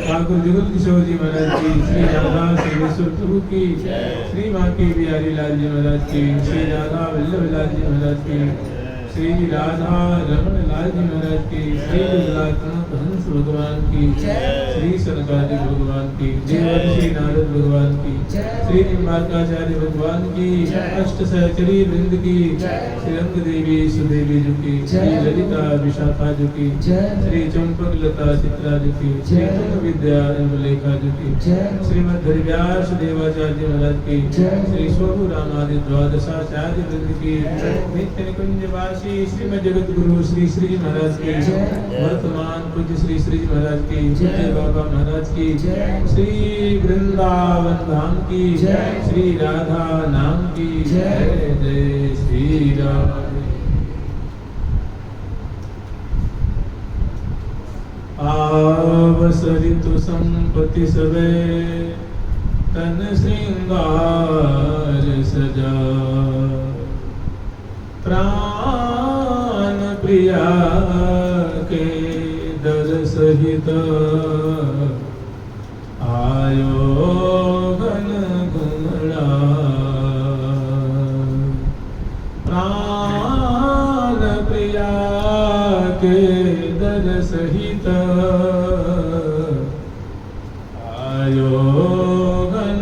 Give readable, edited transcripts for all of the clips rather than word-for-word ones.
ठाकुर जुगल किशोर जी महाराज की, श्री राधा सिद्धेश्वर प्रभु की, श्री माँ की बिहारी लाल जी महाराज की, श्री राधा वल्लभ लाल जी महाराज की, श्री राधा रमण लाल जी महाराज की, श्री गुजरात हंस भगवान की, श्री सनकादि भगवान की, देवर्षि नारद भगवान की, श्री निम्बार्काचार्य भगवान की, अष्ट सहचरी वृंद की, श्री रंग देवी सुदेवी जी की, श्री ललिता विशाखा जी की, श्री चंपक लता चित्रा जी की, श्री तुंग विद्या लेखा जी की, श्रीमद हरिव्यास देवाचार्य महाराज की, श्री स्वभु रामादि द्वादशाचार्य वृंद की, नित्य निकुंज वासी श्रीमद जगत गुरु श्री श्री महाराज की, वर्तमान पूज्य श्री श्री महाराज की, जय बाबा महाराज की, श्री वृंदावन धाम की, श्री राधा नाम की, जय जय श्री राम। आवसरितु संपत्ति सवे तन श्रृंगार सजा, प्राण प्रिया के दर सहित आयो गण गुणा, प्राण प्रिया के दर सहित आयो गण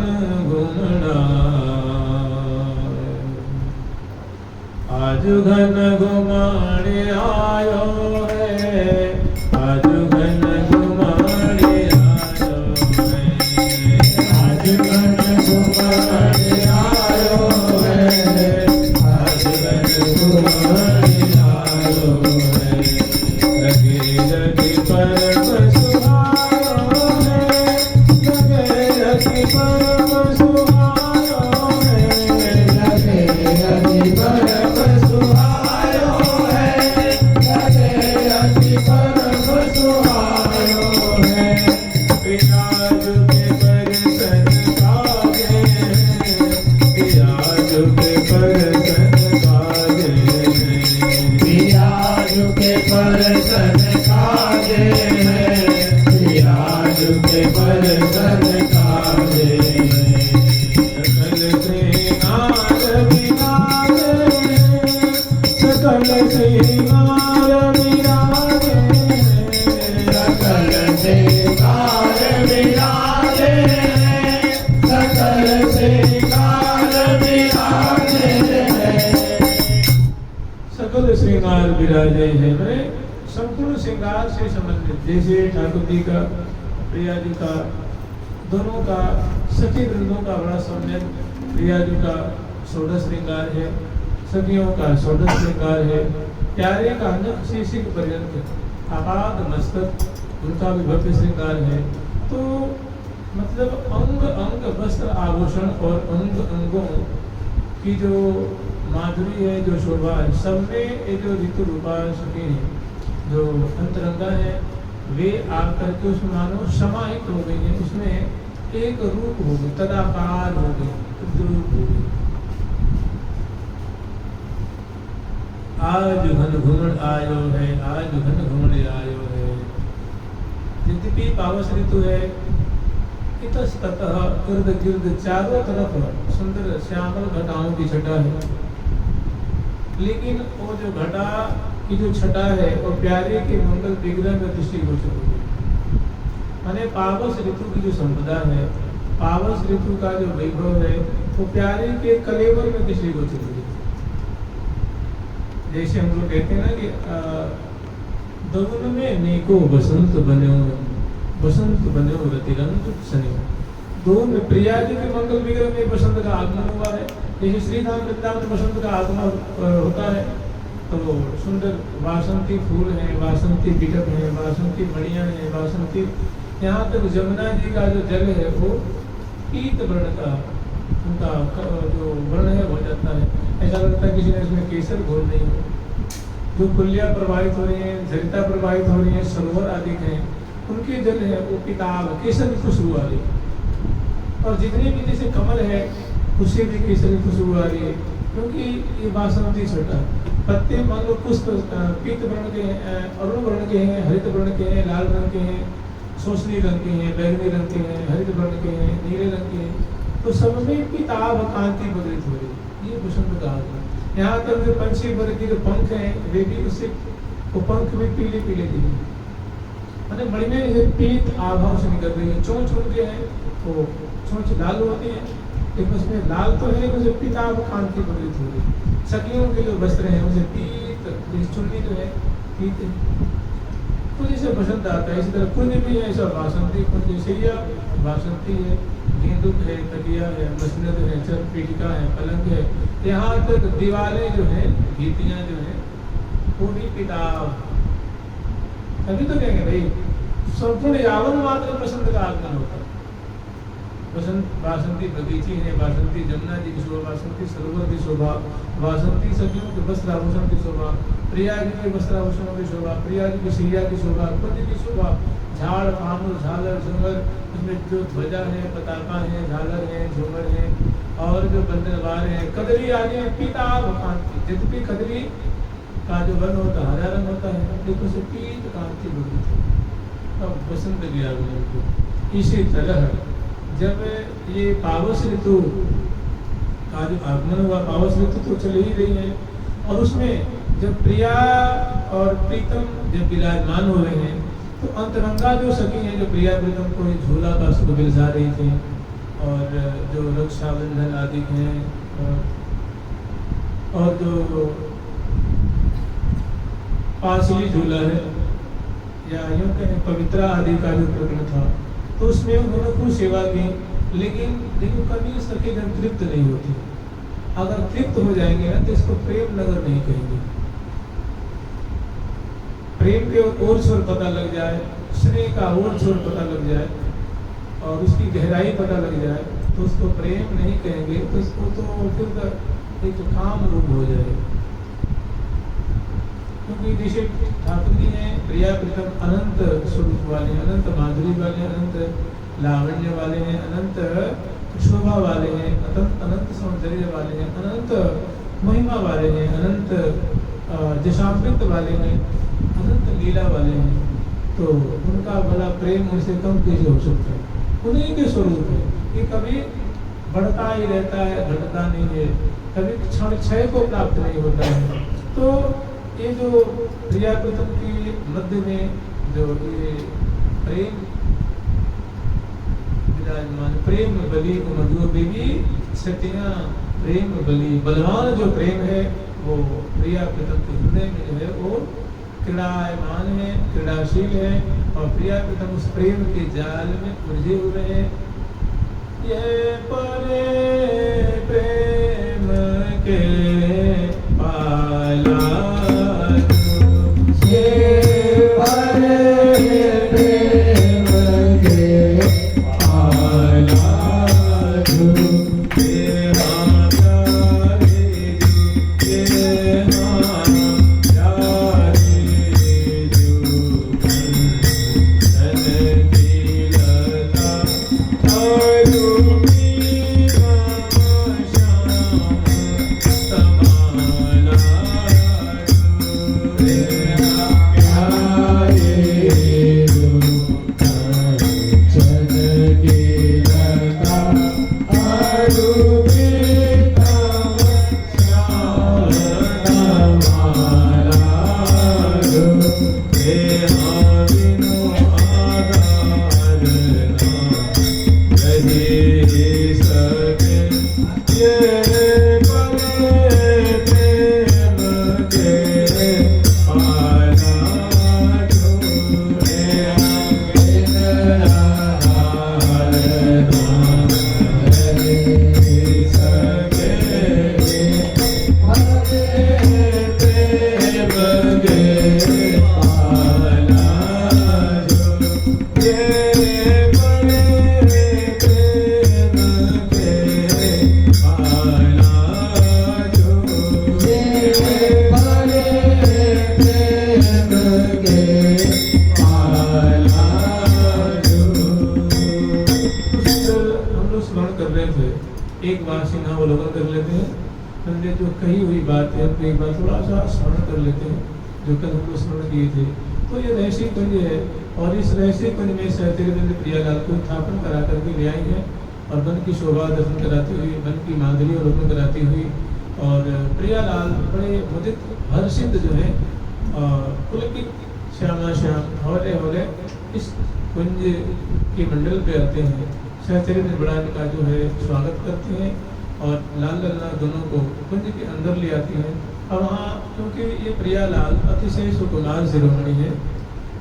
गुणा, आज घन घुमाने आयो है, आज घन घुमाने के परसन काहे, सकल श्रृंगार विराजे, सकल श्रृंगार विराजे, सकल श्रृंगार विराजे, सकल श्रृंगार विराजे, सकल श्रृंगार विराजे है। मैं संपूर्ण श्रृंगार से संबंधित, जैसे ठाकुर जी का, प्रिया जी का, दोनों का, सखी वृंदों का बड़ा सम्यक, प्रिया जी का षोडश श्रृंगार है, सखियों का षोडश श्रृंगार है, प्यारे का नख से सिर पर्यंत आपाद मस्तक उनका भी भव्य श्रृंगार है। तो मतलब अंग अंग वस्त्र आभूषण और अंग अंगों की जो माधुरी है, जो शोभा है, सब में ये जो ऋतु रूपा सखी है, जो अंतरंगा है, वे आकर के उसमें मानो समाहित हो गई है, उसमें एक रूप हो गई, तदाकार हो गई, रूप हो गई। आज घन घुमड़ आयो है, आज घन घुमड़ आयो है। यद्यपि पावस ऋतु है, इतस्ततः इर्द गिर्द चारों तरफ सुंदर श्यामल घटाओं की छटा है, लेकिन वो जो घटा की जो छटा है वो प्यारे के मंगल विग्रह में दृष्टिगोचर होगी। माने पावस ऋतु की जो संपदा है, पावस ऋतु का जो वैभव है, वो प्यारे के कलेवर में दृष्टिगोचर होगी। जैसे हम लोग कहते हैं ना कि दगुन में नेको बसंत बन्यो, बसंत बन्यो रतिरंत सन्यो। दोनों में प्रिया जी के मंगल विग्रह में बसंत का आगमन हुआ है। जैसे श्रीधाम वृंदावन में बसंत का आगमन होता है, तो सुंदर वासंती फूल हैं, वासंती बिटक हैं, वासंती मणियाँ हैं, वासंती, यहाँ तक जमुना जी का जो जल है वो पीत वर्ण का, उनका जो वर्ण है हो जाता है। ऐसा लगता है किसी ने इसमें केसर घोल नहीं हो। जो कुलिया प्रवाहित हो रही हैं, झरिता प्रवाहित हो रही हैं, सरोवर आदि हैं, उनके जल है वो पिताब केसर की खुशबू आ रही है। और जितने भी जैसे कमल है उससे भी केसर की खुशबू आ रही है, क्योंकि ये बासंती छटा पत्ते मान लो पुष्प पीत वर्ण के हैं, अरुण वर्ण के हैं, हरित वर्ण के हैं, लाल रंग के हैं, सोसनी रंग के हैं, बैगनी रंग के हैं, हरित वर्ण के हैं, नीले रंग के हैं, तो सब में पिताब कांति बदलित हो रही है। ये बसंत का आगमन। यहाँ तक जो पंछी वर्ग के जो पंख हैं वे भी उससे, वो पंख भी पीले पीले दिखे, मैंने मणि में पीत आभाव से निकल रही है। चोंच उनके हैं वो चोंच लाल होती है, लेकिन उसमें लाल तो है, उसे पिताब कांति बदलित हो रही है। सखियों के जो वस्त्र हैं उसे पीत, चुन्नी जो है पीत है। तो जैसे बसंत आता है, इसी तरह कुंज भी है, ऐसा वासंती कुंज, जैसे वासंती है, गेंदुक है, तकिया है, मसनद है, छत पीठिका है, पलंग है, यहाँ तक दीवारें जो है, गीतियाँ जो है, वो भी पिताब। अभी तो कहेंगे भाई संपूर्ण यावन मात्र बसंत का आगमन होता है। बसंत वासंती बगीची है, वासंती जमुना जी की शोभा, वासंती सरोवर की शोभा, वासंती सखियों के वस्त्र आभूषण की शोभा, प्रिया जी के वस्त्र आभूषणों की शोभा, प्रिया जी की सैया की शोभा, कुंज की शोभा, झाड़ पामुल झालर झूमर, उसमें जो ध्वजा है, पताका है, झालर है, झूमर है, और जो बंदरवार है, कदरी आदि पिताब कांति। यद्यपि कदरी का जो वर्ण होता है हरा रंग होता है, लेकिन उसे पीत कांति बोलते हैं। अब बसंत की आगमन को इसी तरह जब ये पावस ऋतु का जो आगमन हुआ, पावस ऋतु तो चल ही रही है, और उसमें जब प्रिया और प्रीतम जब विराजमान हो रहे हैं, तो अंतरंगा जो सखी हैं, जो प्रिया प्रीतम को झूला का सुख बिलसा रही थी, और जो रक्षाबंधन आदि हैं, और जो पासली झूला है, या यूँ कहें पवित्रा आदि का जो प्रकरण था, तो उसमें उन्होंने खूब सेवा की, लेकिन कभी सखी जन तृप्त नहीं होती। अगर तृप्त हो जाएंगे ना तो इसको प्रेम नगर नहीं कहेंगे। प्रेम के और छोर पता लग जाए, स्नेह का और छोर पता लग जाए, और उसकी गहराई पता लग जाए, तो उसको प्रेम नहीं कहेंगे, तो उसको तो फिर एक काम रूप हो जाएगा। क्योंकि जैसे ठाकुर जी हैं, प्रिया प्रीतम अनंत स्वरूप वाले हैं, अनंत माधुरी वाले हैं, अनंत लावण्य वाले हैं, अनंत शोभा वाले हैं, अनंत सौंदर्य वाले हैं, अनंत महिमा वाले हैं, अनंत जशामृत वाले हैं, अनंत लीला वाले हैं। तो उनका बड़ा प्रेम उनसे कम कैसे हो सकता है? उन्हीं के स्वरूप है कि कभी बढ़ता ही रहता है, घटता नहीं है, कभी क्षण क्षय को प्राप्त नहीं होता है। तो ये जो प्रिया प्रीतम की मध्य में जो ये प्रेम विराजमान, प्रेम बलि मधु बेबी सतिया, प्रेम बलि बलवान जो प्रेम है वो प्रिया प्रीतम के हृदय में जो है वो क्रीड़ायमान है, क्रीड़ाशील है। और प्रिया प्रीतम उस प्रेम के जाल में उलझे हुए हैं। ये परे प्रेम के पाला, ये परे प्रेम के पाला, एक बार सिंहावलोकन कर लेते हैं। हमने जो कही हुई बात है अपनी एक बार थोड़ा सा स्मरण कर लेते हैं, जो कल हम लोग स्मरण किए थे। तो ये रहस्य कुंज है और इस रहस्य कुंज में सहस्त्रबिंद प्रियालाल को स्थापन करा करके ले आई है और वन की शोभा दर्शन कराती हुई, वन की माधुरी अवलोकन कराती हुई। और प्रियालाल बड़े मुदित हर्षित जो है पुलकित श्यामा श्याम हौले हौले इस कुंज के मंडल पे आते हैं। सहस्त्रबिंद बड़ा का जो है स्वागत करते हैं और लाल लल्ला दोनों को कुंज के अंदर ले आती हैं। और वहाँ क्योंकि ये प्रियालाल अतिशय सुकुमार शिरोमणि है,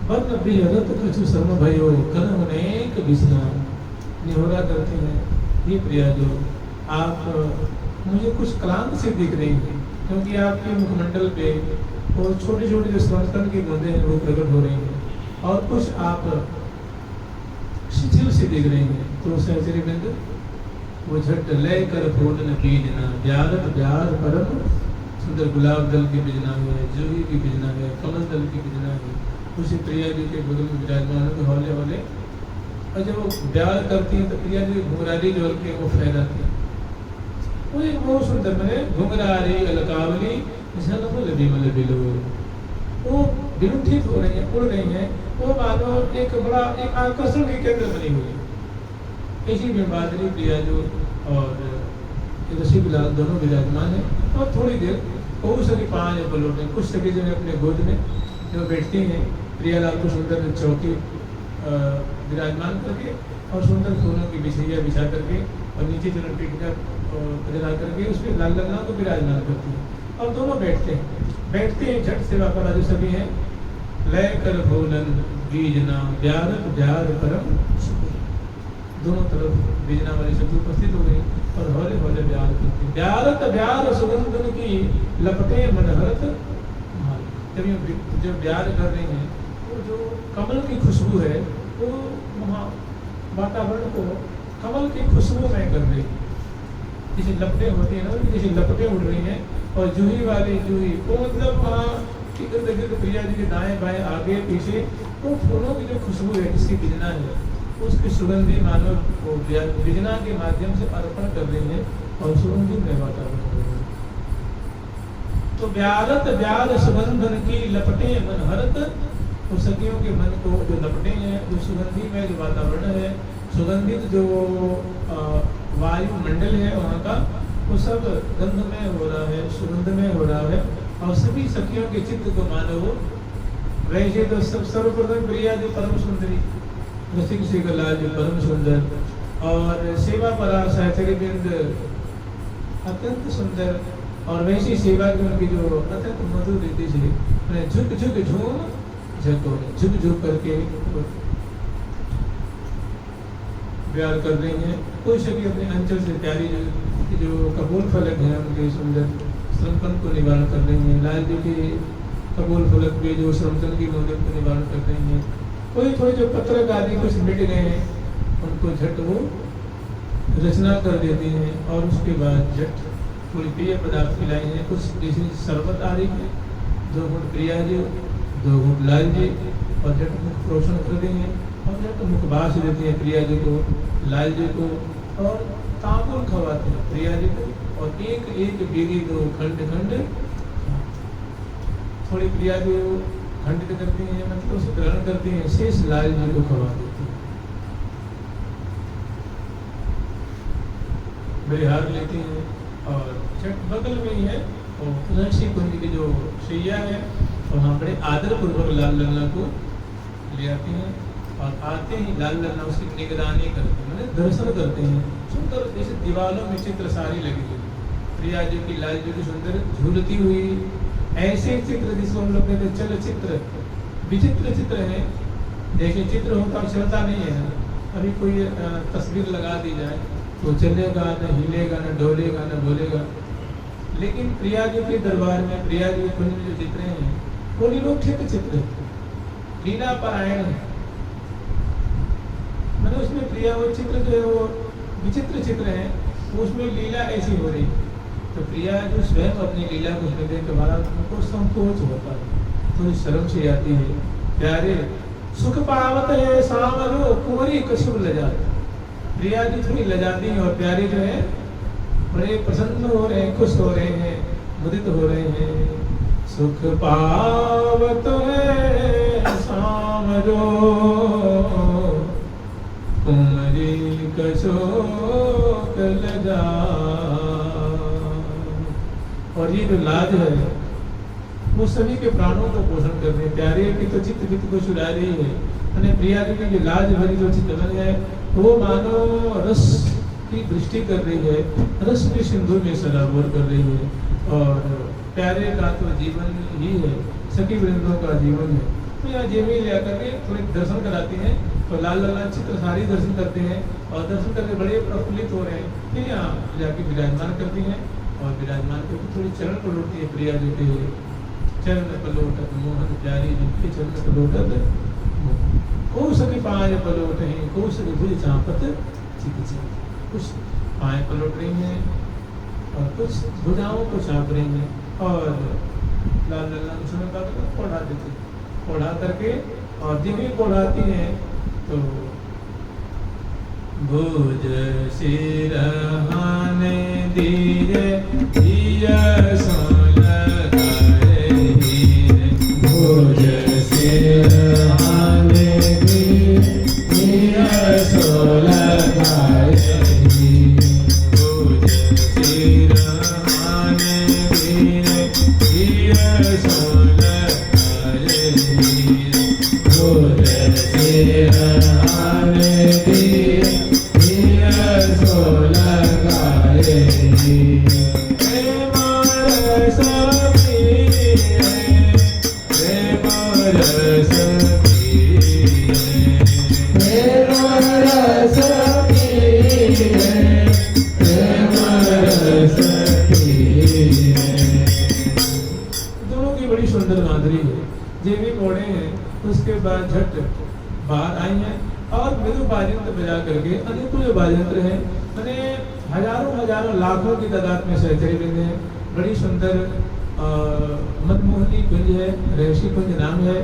वर्ण बृहदत कछु शर्म भयो कर्म अनेक विस्नाम, निहोरा करते हैं, ये प्रिया जो आप मुझे कुछ क्लांत से दिख रही है, क्योंकि आपके मुखमंडल पे वो छोटे छोटे जो स्वर्णकण की बूंदें हैं वो प्रकट हो रही हैं और कुछ आप शिथिल से दिख रही हैं। तो सहस्त्रबिंद वो झट लय कर फूलन बीजना, ब्यारत ब्यार परम सुंदर गुलाब दल की बिजना है, जूही की बिजना है, कमल दल की बिजना है, उसी प्रिया जी के बगल में विराजमान होकर हौले हौले। और जब वो ब्यार करती है तो प्रिया जी घुंघरारी जो के वो फैलाती है, वो एक बहुत सुंदर मैंने घुंघरारी अलकावली झलमल विमल बिलो, वो विलुठित हो रही है, उड़ रही है, वो मानो एक बड़ा एक आकर्षण के केंद्र बनी हुई है। इसी में बादरी प्रिया जो और रसीलाल दोनों विराजमान है। और थोड़ी देर हो सके 5 पलोटे कुछ सके जो अपने गोद में जो बैठती हैं, प्रियालाल को सुंदर चौकी विराजमान करके और सुंदर फूलों की बिछैया बिछा करके और नीचे चरण पीट कर जला करके उस पर लाल लल्ला को विराजमान करती है और दोनों बैठते हैं झट सेवा करा जो सभी हैं। लय कर भोलन बीजना ब्यारत ब्यार परम, दोनों तरफ बीजना वाली शब्द उपस्थित हो गई और हौले हौले ब्यार करती, ब्यारत ब्यार सुगंधन की लपटे मनहरत। जब ब्यार कर रही हैं वो जो कमल की खुशबू है वो वहाँ वातावरण को कमल की खुशबू में कर रही है, जैसे लपटें होती है ना, जैसे लपटें उड़ रही हैं। और जूही वाली जूही वो मतलब वहाँ इर्द गिर्द प्रिया जी के दाएं बाएं आगे पीछे वो फूलों की जो खुशबू है जिसकी बिजना है उसकी सुगंधी मानव वो बिजना के माध्यम से अर्पण कर रही है और सुगंधी में वातावरण हो रही है। तो ब्यारत ब्यार सुगंधन की लपटे मनहरत, तो सखियों के मन को जो लपटे हैं, जो सुगंधी में जो वातावरण है, सुगंधित जो वायुमंडल है वहाँ का, वो सब गंध में हो रहा है, सुगंध में हो रहा है। और सभी सखियों के चित्त को मानो वैसे तो सब सर्वप्रथम प्रिया जो परम सुंदरी रसिक श्रीकला जो परम सुंदर और सेवा परा सहचरी बिंद अत्यंत सुंदर, और वैसी सेवा की उनकी जो अत्यंत मधुर रीति से उन्हें झुक झुक झूम झको झुक झुक करके प्यार कर रही हैं। कोई सभी अपने अंचल से प्यारी जो कपूर फलक है उनके सुंदर श्रमकन को निवारण कर रही हैं। लाल जी के कपूर फलक पे जो श्रमकन की मोदक को निवारण कर रही हैं। कोई थोड़े जो पत्रक आदि कुछ मिट गए हैं उनको झट वो रचना कर देती हैं और उसके बाद झट थोड़ी पेय पदार्थ खिलाई हैं। कुछ जैसे शरबत आ रही है, 2 घूंट प्रिया जी, 2 घूंट लाल जी, और झट मुख रोशन कर दी हैं और झट मुखबास देती हैं प्रिया जी को, लाल जी को, और तांबुल खवाते हैं प्रिया जी को, और एक एक बीड़ी 2 खंड खंड थोड़ी प्रिया जी खंडित करती हैं, मतलब उसे ग्रहण करती हैं, शेष लाल जी को खवा देती हैं, बिहार लेती हैं। और छठ बगल में ही है और ऋषि कुंज की जो शैया है वहाँ बड़े आदर पूर्वक लाल लल्ला को ले आती हैं, और आते ही लाल लल्ला उसकी निगरानी करते हैं, मतलब दर्शन करते हैं। सुंदर जैसे दीवारों में चित्र सारी लगी हुई, प्रिया जी की लाल जी की सुंदर झूलती हुई, ऐसे चित्र जिसको हम लोग कहते हैं चलचित्र, विचित्र चित्र है। देखिए चित्र होता चलता नहीं है, अभी कोई तस्वीर लगा दी जाए तो चलेगा न, हिलेगा न, डोलेगा न, बोलेगा। लेकिन प्रिया जी के दरबार में, प्रिया जी के कुंज में जो चित्र हैं वो लीलोत्थित चित्र है, लीला पारायण है, मतलब उसमें प्रिया वो चित्र जो है वो विचित्र चित्र है, उसमें लीला ऐसी हो रही। तो प्रिया जो स्वयं अपनी लीला को उसमें देख के महाराज उनको संकोच होता है, थोड़ी शर्म से आती है। प्यारे सुख पावत है सामरो कुंवरी कशुर लजा, प्रिया जी थोड़ी लजाती हैं और प्यारे जो है बड़े प्रसन्न हो रहे हैं, खुश हो रहे हैं, मुदित हो रहे हैं। सुख पावत है सामरो कुंवरी कशोक लजा। और ये जो लाज है वो सभी के प्राणों को पोषण कर रही है, प्यारे की तो चित्त वित्त को चुरा रही है। मैंने प्रिया जी की जो लाज भरी जो चित्त बन है वो मानो रस की दृष्टि कर रही है, रस के सिंधु में सराबोर कर रही है। और प्यारे का तो जीवन ही है, सखी वृंदों का जीवन है। तो यहाँ जेवी ले करके थोड़े दर्शन कराती हैं, तो लाल लाल चित्र सारी दर्शन करते हैं और दर्शन करके बड़े प्रफुल्लित हो रहे हैं। फिर यहाँ जाके विराजमान करती हैं और विराजमान करके थोड़ी चरण को लौटती है प्रिया जी के चरण पलोटत मोहन प्यारी जी के चरण पलोटत कौशल पाए पलोट हैं, कौशल भुज चापत चित चित। कुछ पाए पलोट रही हैं और कुछ भुजाओं को चाप रही हैं और लाल लल्ला उसमें पढ़ा देते, पढ़ा करके और जब भी पढ़ाती हैं तो भुज सिरहाने दिए दिया भुज सिरहाने दिया सोलगाए, भुज सिरहाने दिया सोलगाए, भुज सिरहाने दिया सोलगाए। दोनों की बड़ी सुंदर माधुरी है। जेवी मोड़े हैं उसके बाद झट बाहर आई हैं और मृदु बाजयंत्र बजा करके अनेकों जो बाजयंत्र हैं, मैंने हजारों लाखों की तादाद में सहचरी वृंद हैं। बड़ी सुंदर मनमोहनी कुंज है, ऋषि कुंज नाम है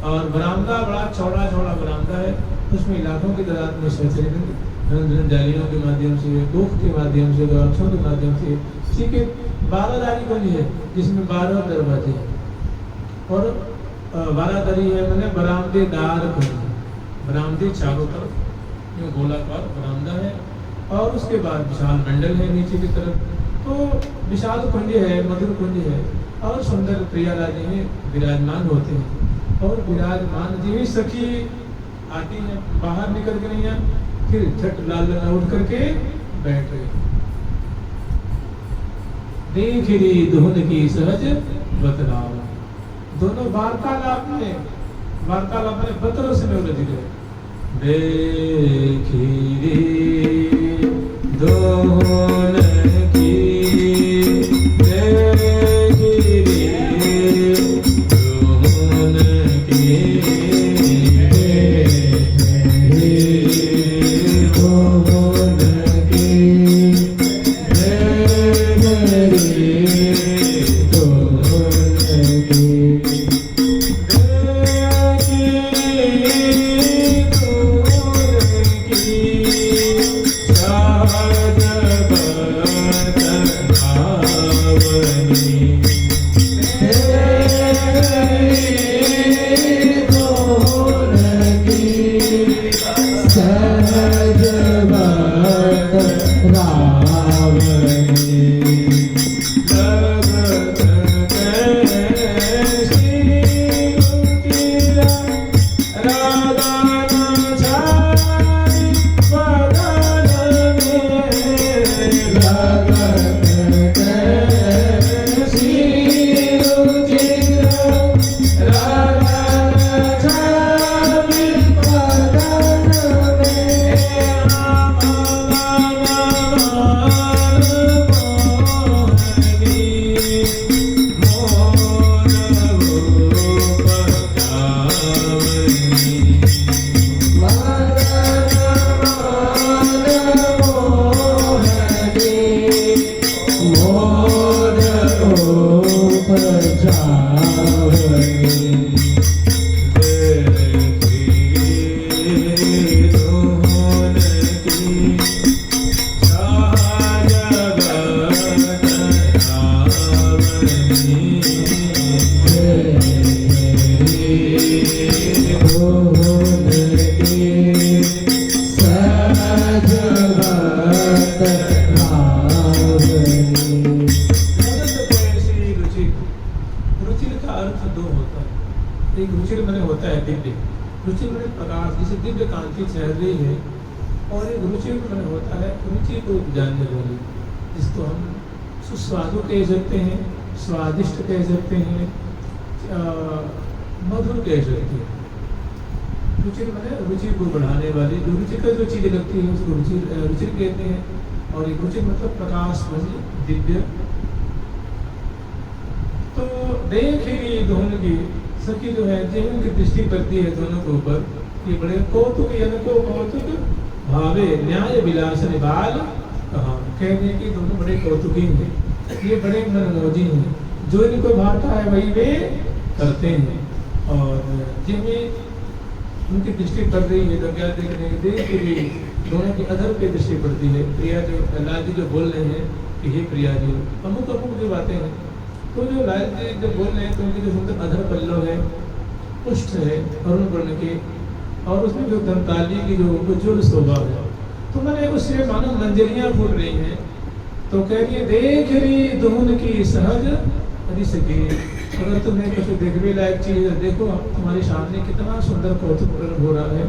और बरामदा बड़ा चौड़ा बरामदा है, उसमें लाखों की तादाद में सहचरी वृंद जालियों के माध्यम से, गोख के माध्यम से, गौरक्षों के माध्यम से, ठीक है 12 दारी कुंज है जिसमें 12 दरवाजे हैं और बारादरी है, मैंने बरामदेदार कुंज, बरामदे चारों तरफ यूँ गोलाकार बरामदा है, और उसके बाद विशाल मंडल है नीचे की तरफ। तो विशाल कुंज है, मधुर कुंज है, और सुंदर प्रियालाल जी में विराजमान होते हैं। और विराजमान जी सखी आती है, बाहर निकल के नहीं है, फिर झट लाल उठ करके बैठ गए। देख री धुन की सहज बतलाव, दोनों वार्तालाप में बतरस में उलझ गए। देखी रे धुन की, देखी रे धुन की, कह सकते हैं, स्वादिष्ट कह सकते हैं, मधुर कह सकते हैं। रुचिर मैंने रुचि को बढ़ाने वाली, जो रुचिकर जो चीजें लगती है उसको रुचिर कहते हैं। और एक रुचिर मतलब प्रकाश, दिव्य। तो देखी धुन की सखी जो है, जीवन की दृष्टि पड़ती है दोनों के ऊपर, ये बड़े कौतुक कौतुक भावे न्याय विलास निबाल कहा, कहने की दोनों बड़े कौतुकी हैं, ये बड़े मनोजी हैं, जो इनको भाता है वही वे करते हैं। और जिनमें उनकी दृष्टि पड़ रही है तो क्या देखने देख के दोनों की अधर पे दृष्टि पड़ती है। प्रिया जो लाल जी जो बोल रहे हैं कि हे प्रिया जी, अमुक जो बातें हैं, तो जो लाल जी जब बोल रहे हैं तो उनकी जो सुंदर अधर पल्लव है, पुष्ट है अरुण वर्ण के, और उसमें जो दंताली की जो उज्ज्वल शोभा है, तो मैंने उससे मानो मंजरियाँ फूट रही हैं। तो कह रही है देख रही धुन की सहज सके, अगर तुम्हें कुछ देखने लायक चीज देखो, तुम्हारे सामने कितना सुंदर कौतुक हो रहा है।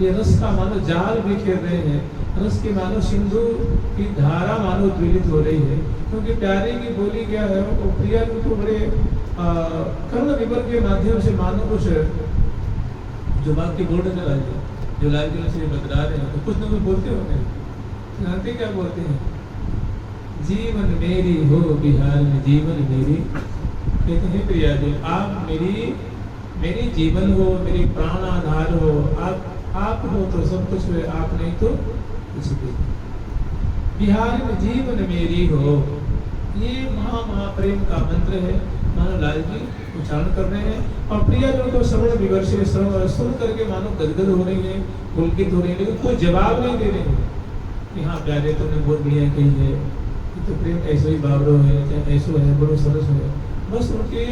ये रस का मानो जाल बिखेर रहे हैं, रस की मानो सिंधु की धारा मानो ज्वलित हो रही है। क्योंकि प्यारे की बोली क्या है, वो प्रिया को बड़े कर्ण विवर के माध्यम से मानो कुछ जो बात की बोर्ड चला है, जो लाल जी से बतला रहे हैं, तो कुछ न कुछ बोलते होंगे। जानते क्या बोलते हैं, जीवन मेरी हो बिहार में जीवन मेरी, कहते हैं प्रिया जी आप मेरी जीवन हो, मेरी प्राण आधार हो, आप हो तो सब कुछ है, आप नहीं तो कुछ भी। बिहार में जीवन मेरी हो, ये महाप्रेम का मंत्र है, मानो लाल जी उच्चारण कर रहे हैं। और प्रिया जो तो श्रवण विवर्ष सुन करके मानो गदगद हो रही है, पुलकित हो रही है, लेकिन कोई जवाब नहीं दे रहे हैं कि हाँ प्यारे तुमने बहुत बढ़िया कही है, तो प्रेम ऐसे ही बावड़ो है, चाहे ऐसो है, बड़ो सरस है। बस उनके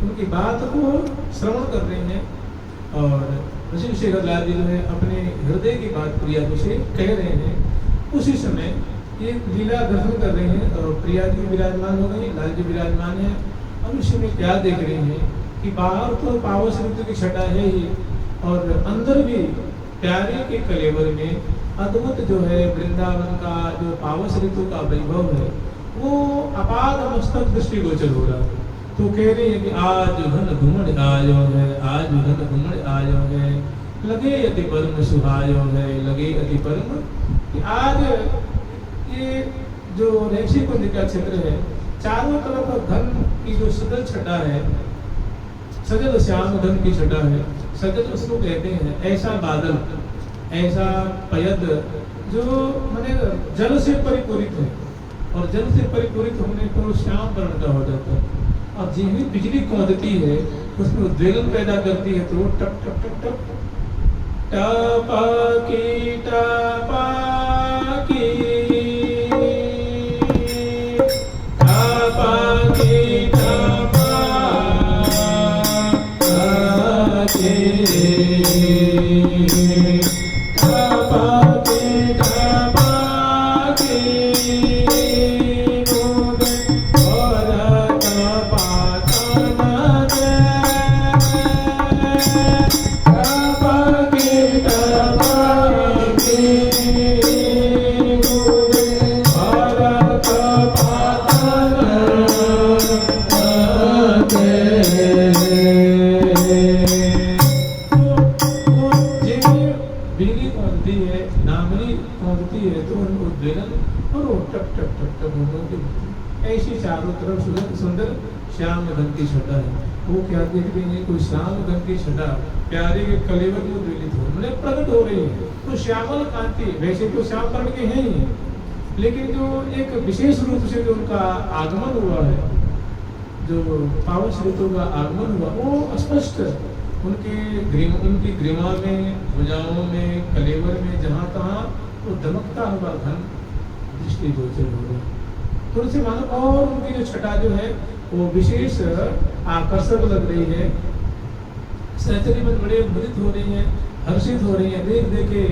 उनकी बात को श्रवण कर रहे हैं और ऋषि शेखर लाल जी जो है अपने हृदय की बात प्रिया जी से कह रहे हैं। उसी समय ये लीला दर्शन कर रहे हैं और प्रिया जी विराजमान हो गई, लाल जी विराजमान है। अब इसी में क्या देख रहे हैं कि बाहर तो पावस ऋतु की छटा है ही और अंदर भी प्यारे के कलेवर में अद्भुत जो है वृंदावन का जो पावस ऋतु का वैभव है वो अपार मस्तक दृष्टिगोचर हो रहा है। तो कह रही है कि आज घन घुमड़ आयो है, आज घन घुमड़ आयो है, लगे अति परम सुहायो है, लगे अति परम। कि आज ये जो ऋषि कुंज का क्षेत्र है चारों तरफ घन की जो सजल छटा है, सजल श्याम घन की छटा है, सजल उसको कहते हैं ऐसा बादल, ऐसा पयद जो माने जल से परिपूरित है और जल से परिपूरित होने पर श्याम वर्ण का हो जाता है। और जितनी बिजली कौंधती है उसमें उद्वेलन पैदा करती है तो वो टप टप टप टप टपाकी टपाकी टपाकी ऐसी चारों तरफ सुंदर श्याम घन की छटा है। वो क्या देखते हैं कोई श्याम घन की छटा प्यारे के कलेवर में उद्वेलित हो मतलब प्रकट हो रही है। तो श्यामल कांति वैसे तो श्याम वर्ण के हैं ही, लेकिन जो एक विशेष रूप से जो उनका आगमन हुआ है, जो पावन ऋतु का आगमन हुआ वो स्पष्ट उनकी ग्रीवा में, भुजाओं में, कलेवर में जहाँ तहाँ वो दमकता हुआ घन दृष्टिगोचर हो गया। तो उनसे मानो और उनकी जो छटा जो है वो विशेष आकर्षक लग रही है। सहचरी में बड़े मुदित हो रही है, हर्षित हो रही है, देख देख के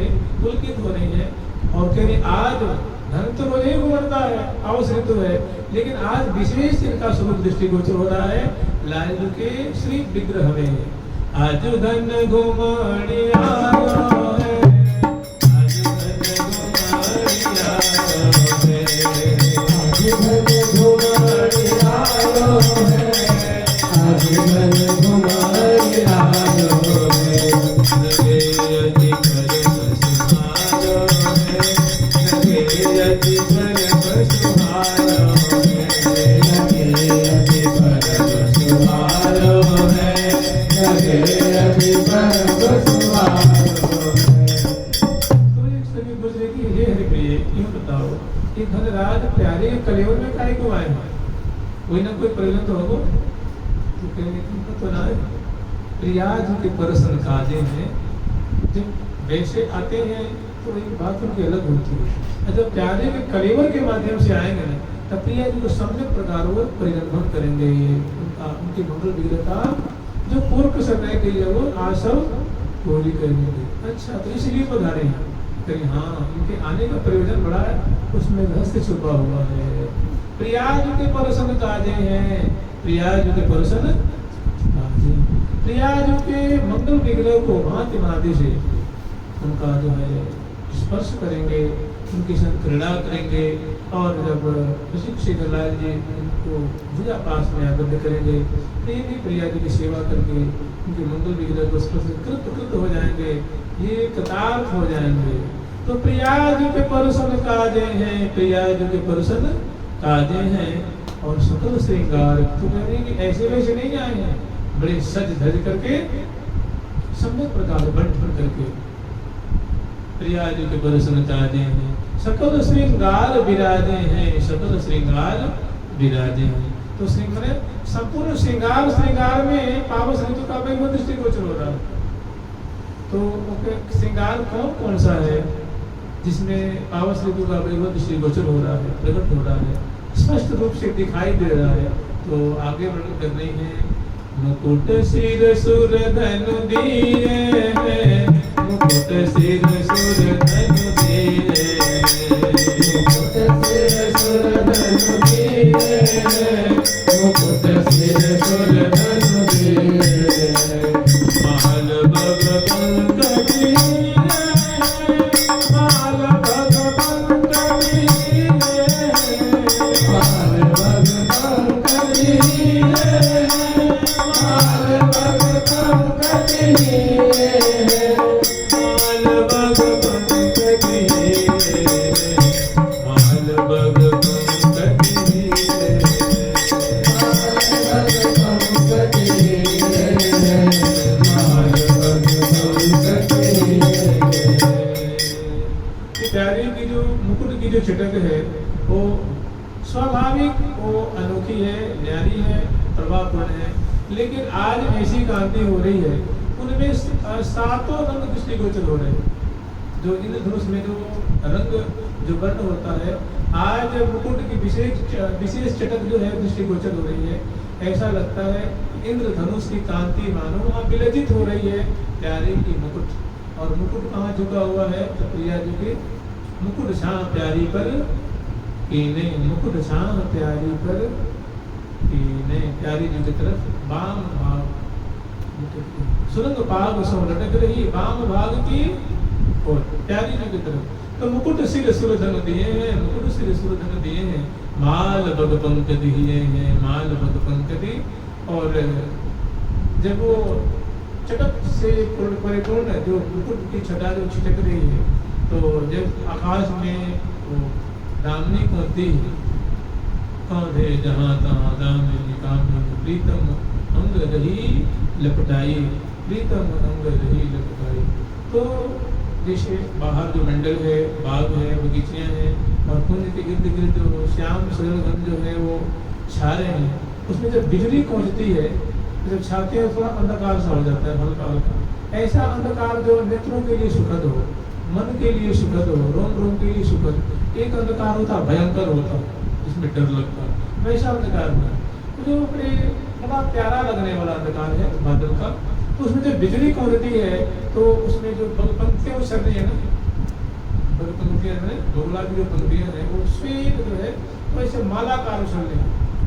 पुलकित हो रही है और कह रही आज धन तो रोज ही घूमता है, पावस ऋतु है, लेकिन आज विशेष इनका स्वरूप दृष्टिगोचर हो रहा है लाल के श्री विग्रह में। आज धन घुमड़ि आयो है, प्यारे कलेवर में काहे को आए हैं, कोई ना कोई प्रयोजन तो होगा। तो कहने तो ना प्रियाज के परसन काजे हैं, जब वैसे आते हैं तो एक बात उनकी अलग होती है। जब प्यारे के कलेवर के माध्यम से आएंगे ना तब प्रिया जी को सम्यक प्रकार वो परिरंभन करेंगे। उनकी मंगल विग्रह का जो पूर्व समय के लिए वो आशव पूरी करेंगे। अच्छा तो इसलिए पधारे हैं कहीं, हाँ इनके आने का प्रयोजन बड़ा है, उसमें रहस्य छुपा हुआ है। प्रियाज के परसन काजे हैं, प्रियाज के परसन काजे, प्रियाज के मंगल विग्रह को भांति भांति से उनका जो है स्पर्श करेंगे, उनके साथ क्रीड़ा करेंगे और जब ऋषि लाल जी उनको भुजा पास में आबद्ध करेंगे तो ये भी प्रिया जी की सेवा करके उनके मंगल विग्रह को स्पर्श कृत हो जाएंगे, ये कृतार्थ हो जाएंगे। तो प्रियाज के परसन काजे हैं, प्रियाज के परसन काजे हैं और सकल श्रृंगार। तो कहते हैं कि ऐसे वैसे नहीं आए हैं, बड़े सज धज करके सम्यक प्रकार बंट करके प्रियाज के परसन काजे हैं, सकल श्रृंगार विराजे हैं, सकल श्रृंगार विराजे हैं। तो श्रृंगार संपूर्ण श्रृंगार में पावस ऋतु का वैभव दृष्टिगोचर हो रहा है। तो श्रृंगार कौन सा है जिसमें पावस ऋतु का वैभव दृष्टिगोचर हो रहा है, प्रकट हो रहा है, स्पष्ट रूप से दिखाई दे रहा है। तो आगे वर्णन कर रही है मुकुट सिर सुर धनु दिए हैं, मुकुट सिर सुर धनु दिए हैं, मुकुट सिर सुर धनु दिए हैं, मुकुट सिर सुर धनु दिए हैं। माल बग पंकज माल बग पंकज माल बग पंकज माल बग पंकज माल बग पंकज माल बग पंकज प्यारे की जो मुकुट की जो चटक है वो स्वाभाविक, वो अनोखी है, न्यारी है, प्रभावपूर्ण है। लेकिन आज ऐसी कांति हो रही है, उनमें सातों रंग दृष्टिगोचर हो रहे हैं। जो इंद्रधनुष में जो रंग जो वर्ण होता है, आज मुकुट की विशेष चटक जो है दृष्टिगोचर हो रही है। ऐसा लगता है इंद्रधनुष की कांति मानो वहाँ विलजित हो रही है प्यारे की मुकुट। और मुकुट कहाँ झुका हुआ है? तो प्रिया जी के मुकुट शाह प्यारी पर कीने, मुकुट शाह प्यारी पर कीने। प्यारी जी की तरफ बाम भाग सुरंग पाग सो लटक रही बाम भाग की और प्यारी जी की तरफ। तो मुकुट सिर सुर धन दिए हैं, मुकुट सिर सुर धन दिए हैं, माल बग पंक दिए हैं, माल बग पंक दी। और जब वो चटक से परिपूर्ण जो मुकुट की छटा जो छिटक रही है, तो जब आकाश में वो दामनी को दी कांधे जहाँ तहाँ दामिनी कामिनी प्रीतम अंग रही लपटाई, प्रीतम अंग रही लपटाई। तो जैसे बाहर जो मंडल है, बाग है, बगीचियाँ हैं और कुंज के इर्द गिर्द जो श्याम सरलगन जो है वो छा रहे हैं, उसमें जब बिजली पहुँचती है जब छाते हैं थोड़ा अंधकार सा हो जाता है, हल्का हल्का। ऐसा अंधकार जो नेत्रों के लिए सुखद हो, मन के लिए सुखद हो, रोम रोम के लिए सुखद। एक अंधकार होता भयंकर होता जिसमें डर लगता, वैसा अंधकार नहीं। तो जो अपने बड़ा प्यारा लगने वाला अंधकार है बादल का, तो उसमें जब बिजली कौंधती है तो उसमें जो पंक्तियाँ उछल रही है ना, पंक्तियाँ बगुला की जो पंक्तियाँ हैं वो श्वेत जो है वैसे मालाकार उछल रही है,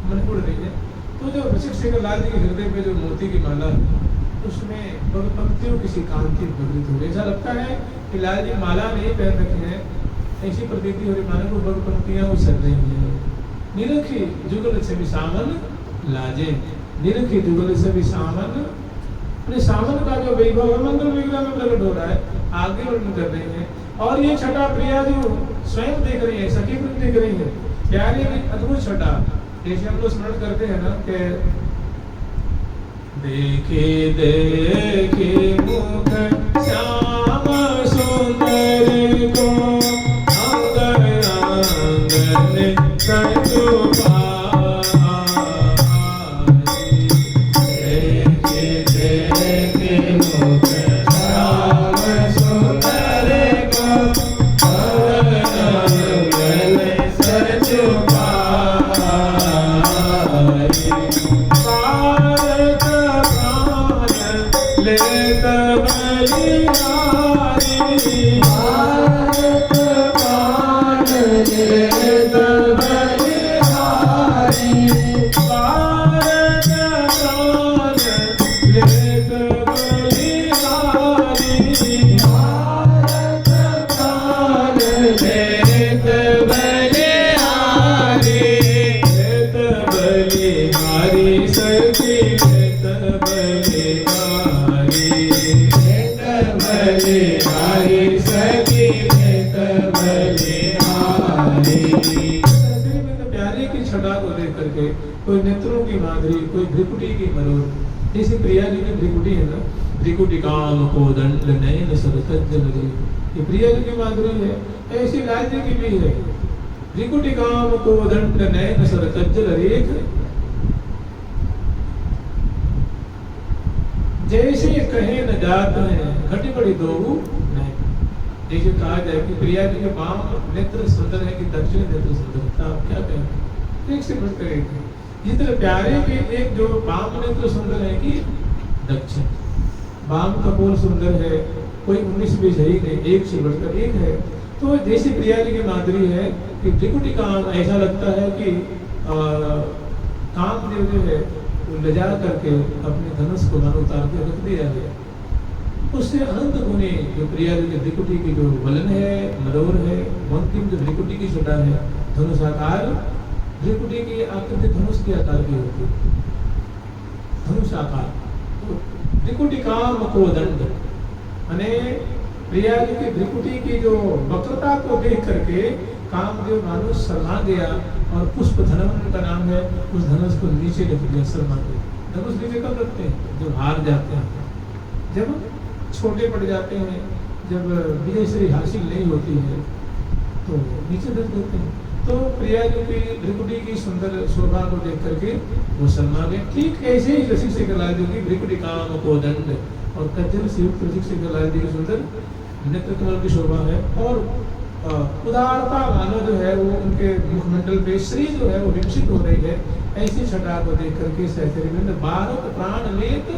मनपुर रही है। तो जो रसिक शेखर लाल जी के हृदय पे जो मोती की माला है उसमें पंक्तियों किसी कांति प्रवृत्त हो रही। ऐसा लगता है कि लाल जी माला नहीं पहन रखे हैं, ऐसी प्रतीति हो रही मानो को बग पंक्तियाँ उछल रही हैं। निरखी जुगल से भी सामन लाजे, निरखी जुगल से भी सामन, अपने सामन का जो वैभव है मंगल विग्रह में प्रकट हो रहा है, आगे वर्णन कर रहे हैं। और ये छटा प्रिया जो स्वयं देख रही है, सखी वृंद देख रही है, प्यारी अद्भुत छटा। जैसे हम लोग स्मरण करते हैं ना कि देखे देखे मुख श्याम सुंदर को आंगन आंगन सचु देखे देखे मुख श्याम सुंदर को आंगन आंगन सचु लेत बलिहारी, भारत प्राण लेत बलिहारी, भारत प्राण लेत बलिहारी, भारत प्राण लेत बलिहारी, लेत बलिहारी सखी लेत बलिहारी, बलिहारी सखी लेत बलिहारी। प्यारे की छटा को देख करके कोई नेत्रों की माधुरी, कोई भ्रिकुटी की मनोर, जैसे प्रिया जी की भ्रिकुटी है ना, भ्रिकुटी काम को दंड नयन सरकज्जल रे, ये प्रिया जी की माधुरी है। ऐसी लाल जी की भी है, भ्रिकुटी काम को दंड नयन सरकज्जल रेख, जैसे कहे न जात है घटी बड़ी दो नहीं। जैसे कहा जाए कि प्रिया जी के बाम नेत्र सुंदर है कि दक्षिण नेत्र सुंदर, आप क्या कहेंगे? एक से बढ़कर एक है। जितने प्यारे के एक जो बाम ने तो सुंदर है कि दक्षिण बाम कपोल सुंदर है, कोई 19-20 है ही नहीं, एक से बढ़कर एक है। तो जैसी प्रिया जी की माधुरी है कि त्रिकुटी काम ऐसा लगता है कि कामदेव जो है वो ले जा करके अपने धनुष को मन उतार के रख दिया गया। उससे अनंत गुणे जो प्रिया जी की त्रिकुटी की जो वलन है, मरोर है, अंतिम जो त्रिकुटी की छटा है धनुषाकार, त्रिकुटी की आकृति धनुष के आकार की होती है, धनुष आकार। तो त्रिकुटी काम को दंड अने प्रिया जी की त्रिकुटी की जो वक्रता को देख करके कामदेव मानो शर्मा गया और पुष्प धनवन का नाम है, उस धनुष को नीचे रख दिया शर्मा के। धनुष नीचे कब रखते हैं? जब हार जाते हैं, जब छोटे पड़ जाते हैं, जब विजय श्री हासिल नहीं होती है तो नीचे रख देते हैं। तो प्रिया जी की त्रिकुटी की सुंदर शोभा को देख करके वो शर्मा गए। ठीक ऐसे ही रसिक शेखर लाल जी की त्रिकुटी काम को दंड और कज्जल से युक्त रसिक शेखर लाल जी की सुंदर नेत्र कमल की शोभा है। और उदारता मानो जो है वो उनके मुखमंडल पे श्री जो है वो विकसित हो रही है। ऐसी छटा को देख करके सहचर्य भारत प्राण लेत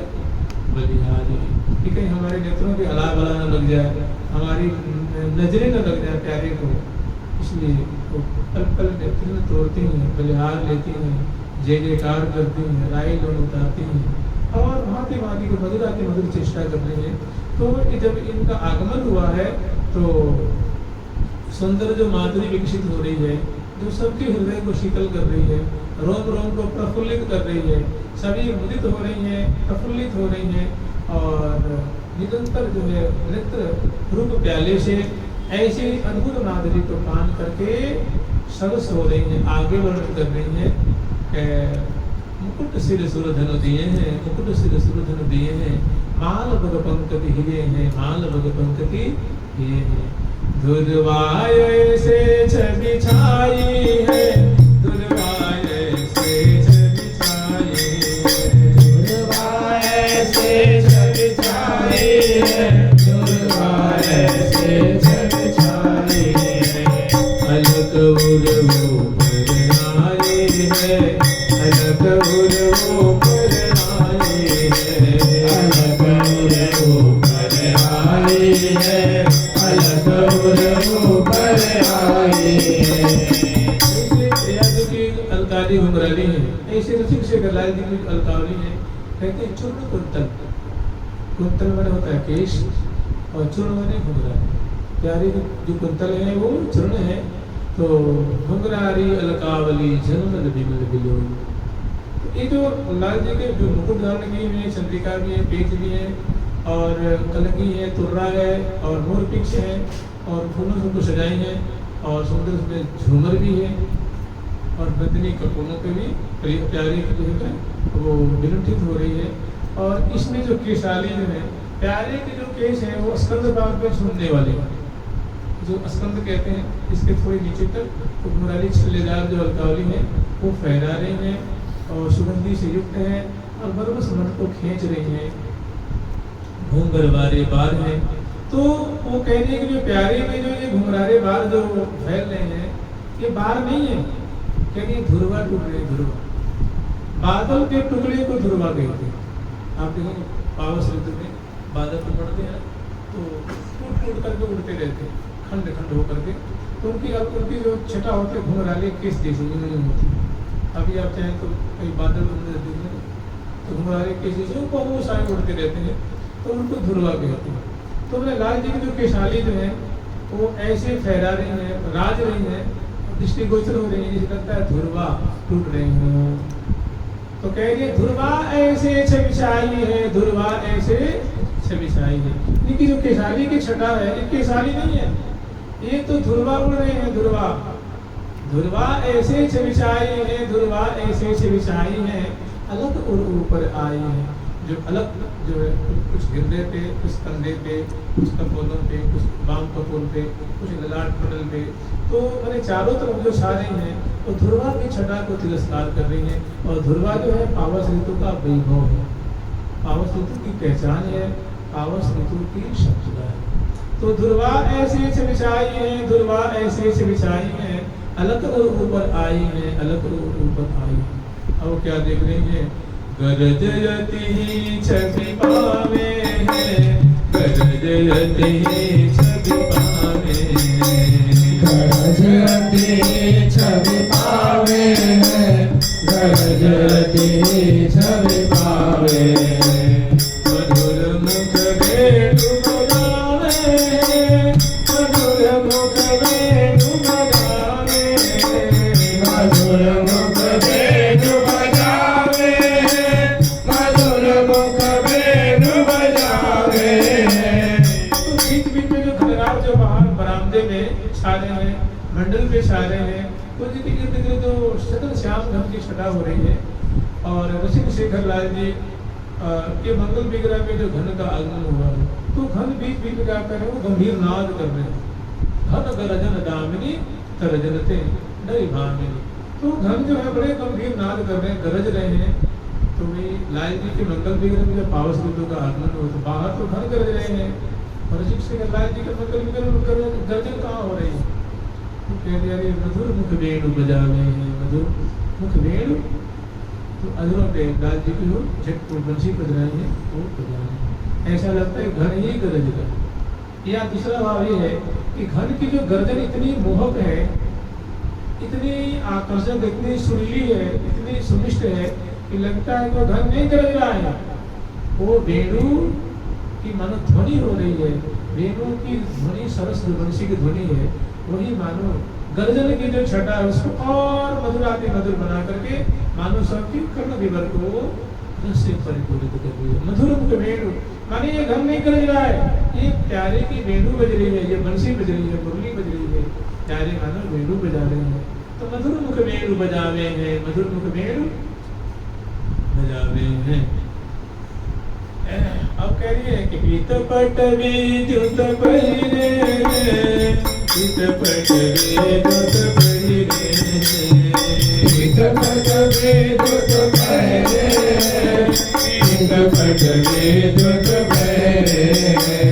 बलिहारी, कि कहीं हमारे नेत्रों की अला बला न लग जाए, हमारी नजरें न लग जाए प्यारे को, इसलिए वो पल पल नेत्र तोड़ती हैं, बलिहार लेती हैं, जय जयकार करती हैं, राय लोन उतारती हैं और भांति भांति की मधुरा की मधुर चेष्टा कर रही है। तो जब इनका आगमन हुआ है तो सुंदर जो माधुरी विकसित हो रही है, जो सबके हृदय को शीतल कर रही है, रोम रोम को प्रफुल्लित कर रही है, सभी मुदित हो रही हैं, प्रफुल्लित हो रही हैं और निरंतर जो है नृत्य रूप प्याले से ऐसी अद्भुत माधुरी को पान करके सरस हो रही हैं। आगे वर्णन कर रही हैं, मुकुट सिर सुरधन दिए हैं, मुकुट सिर सुरधन दिए हैं, माल भग पंकति हिले हैं, माल भग पंकति हिले हैं। दुर्वाय से छवि छाई है, दुर्वाय से छवि छाई है, दुर्वाय से छवि छाई है, दुर्वाय से छवि छाई है। अलग उर्वो पर आई है, अलग उर्वो पर आई है, अलग उर्वो पर आई है, अलग उर्वो पर आई है। ऐसे प्रिया जी की अलकारी घुंघराली है, ऐसे रसिक शेखर लाल जी की अलकारी है। कहते हैं चूर्ण कुंतल, कुंतल मैंने होता है केश और चूर्ण मैंने घुंघरा। प्यारी जो कुंतल है वो चूर्ण है, तो घुंघरारी अलकावली जनमल बिमल बिलोई। ये जो लाल जी के जो मुकुट धारण किए हुए हैं, चंद्रिका भी है, पेच भी है और कलगी है, तुर्रा है और मोर पिक्ष है और फूलों से उनको सजाई है और सुंदर उसमें झूमर भी है और बदनी कपूरों पे भी प्यारी जो है वो विलुंठित हो रही है। और इसमें जो केशाली जो है, प्यारे के जो केश है वो स्कंद भाग पे सुनने वाले हैं, जो स्कंद कहते हैं, इसके थोड़ी नीचे तक घुंघराली छल्लेदार जो अलकावली है वो फहरा रही हैं और सुगंधी से युक्त है और बरबस मन को खींच रही हैं, घूंघर वारे बार है। तो वो कह रही है कि जो प्यारे में जो ये घुंघरारे बार जो फैल रहे हैं ये बार नहीं है, कहीं धुरवा टूट रहे, धुरवा बादल के टुकड़े को धुरवा कहते हैं। आप देखेंगे पावस ऋतु में बादल तो पड़ते हैं तो टूट टूट करके उड़ते रहते हैं, खंड खंड होकर के। तो उनकी जो छटा होती है घुंघराले केस जैसी होती है। अभी आप चाहें तो कई बादल देखेंगे तो घुंघराले केस जैसे बहुत सारे उड़ते रहते हैं, तो उनको धुरवा कहते हैं। तो मैंने लाल जी की जो केशाली जो है वो ऐसे फहरा रही है, राज रही है, दृष्टिगोचर हो रही है, जिसे लगता है धुरवा टूट रही है। तो कह रही है धुरवा ऐसे छविछाई है, धुरवा ऐसे छविछाई है। इनकी जो केशाली की छटा है ये केशाली नहीं है, ये तो धुरवा उड़ रहे हैं, धुरवा धुरवा ऐसे छविछाई है, धुरवा ऐसे छविछाई है, अलग और ऊपर आई है। जो अलग जो है कुछ हृदय पे, कुछ कंधे पे, कुछ कपोलों पे, कुछ बाम कपोल पे, कुछ ललाट पटल पे, तो मैंने चारों तरफ जो छा रही हैं वो धुरवा की छटा को तिरस्कार कर रही हैं। और धुरवा जो है पावस ऋतु का वैभव है, पावस ऋतु की पहचान है, पावस ऋतु की शब्दता है। तो धुरवा ऐसे छविछाई है, धुरवा ऐसे छविछाई है, अलग और ऊपर आई है, अलग और ऊपर आई है। अब क्या देख रही हैं? गरज यति छवि पावे हैं, गरज यति छवि पावे, गरज यति छवि पावे हैं, गरज यति छवि पावे। मधुर मुख वेणु बजावे, मधुर मुख वेणु बजावे, मधुर मुख वेणु बजावे, मधुर मुख वेणु बजावे। तो बीच बीच में जो खलराज जो बाहर बरामदे में छा रहे हैं, मंडल पे छा रहे हैं, तो जी के इर्द गिर्द जो शतन श्याम घन की छटा हो रही है। और ऋषि शेखर लाल जी ये मंगल विग्रह में जो घन का आगमन हुआ है, तो घन बीच बीच में क्या कर रहे हैं? वो गंभीर नाद कर रहे हैं। घन गरजन दामिनी तरजनते डरी भामिनी। तो घन जो है बड़े गंभीर नाद कर रहे हैं, गरज रहे हैं। तो भाई लाल जी के मंगल विग्रह में जब पावस बिंदु का आगमन हो तो बाहर तो घन गरज रहे हैं, और ऋषि शेखर लाल जी के मंगल विग्रह में गर्जन कहाँ हो रही है? तो कह दिया रे मधुर मुख वेणु बजावे हैं, मधुर मुख वेणु। तो अधरों पे लाल जी की हो झटपुर बंसी बज रही है, वो बजा रहे हैं। ऐसा लगता है घन ही गरज रहा। या दूसरा भाव ये है कि घन की जो गर्जन इतनी मोहक है, इतनी आकर्षक, इतनी सुरीली है, इतनी सुमिष्ट है कि लगता है वो घन नहीं गरज रहा है, वो वेणु की मानो ध्वनि हो रही है। वेणु की ध्वनि सरस बंसी की ध्वनि है, वही मानो गर्जन की जो छटा है उसको और मधुराति मधुर बना करके मानो सबकी कर्ण विवर को रस से परिपूरित कर रही है। मधुर मुख वेणु माने ये घन नहीं गरज रहा है, ये प्यारे की वेणु बज रही है, ये बंसी बज रही है, मुरली बज रही है, प्यारे मानो वेणु बजा रहे हैं। तो मधुर मुख वेणु बजावे हैं, मधुर मुख वेणु बजावे हैं। अब कह रही है कि पीत पट विद्युत पहिरे, पीत पट विद्युत पहिरे, पीत पट विद्युत पहिरे, पीत पट विद्युत पहिरे।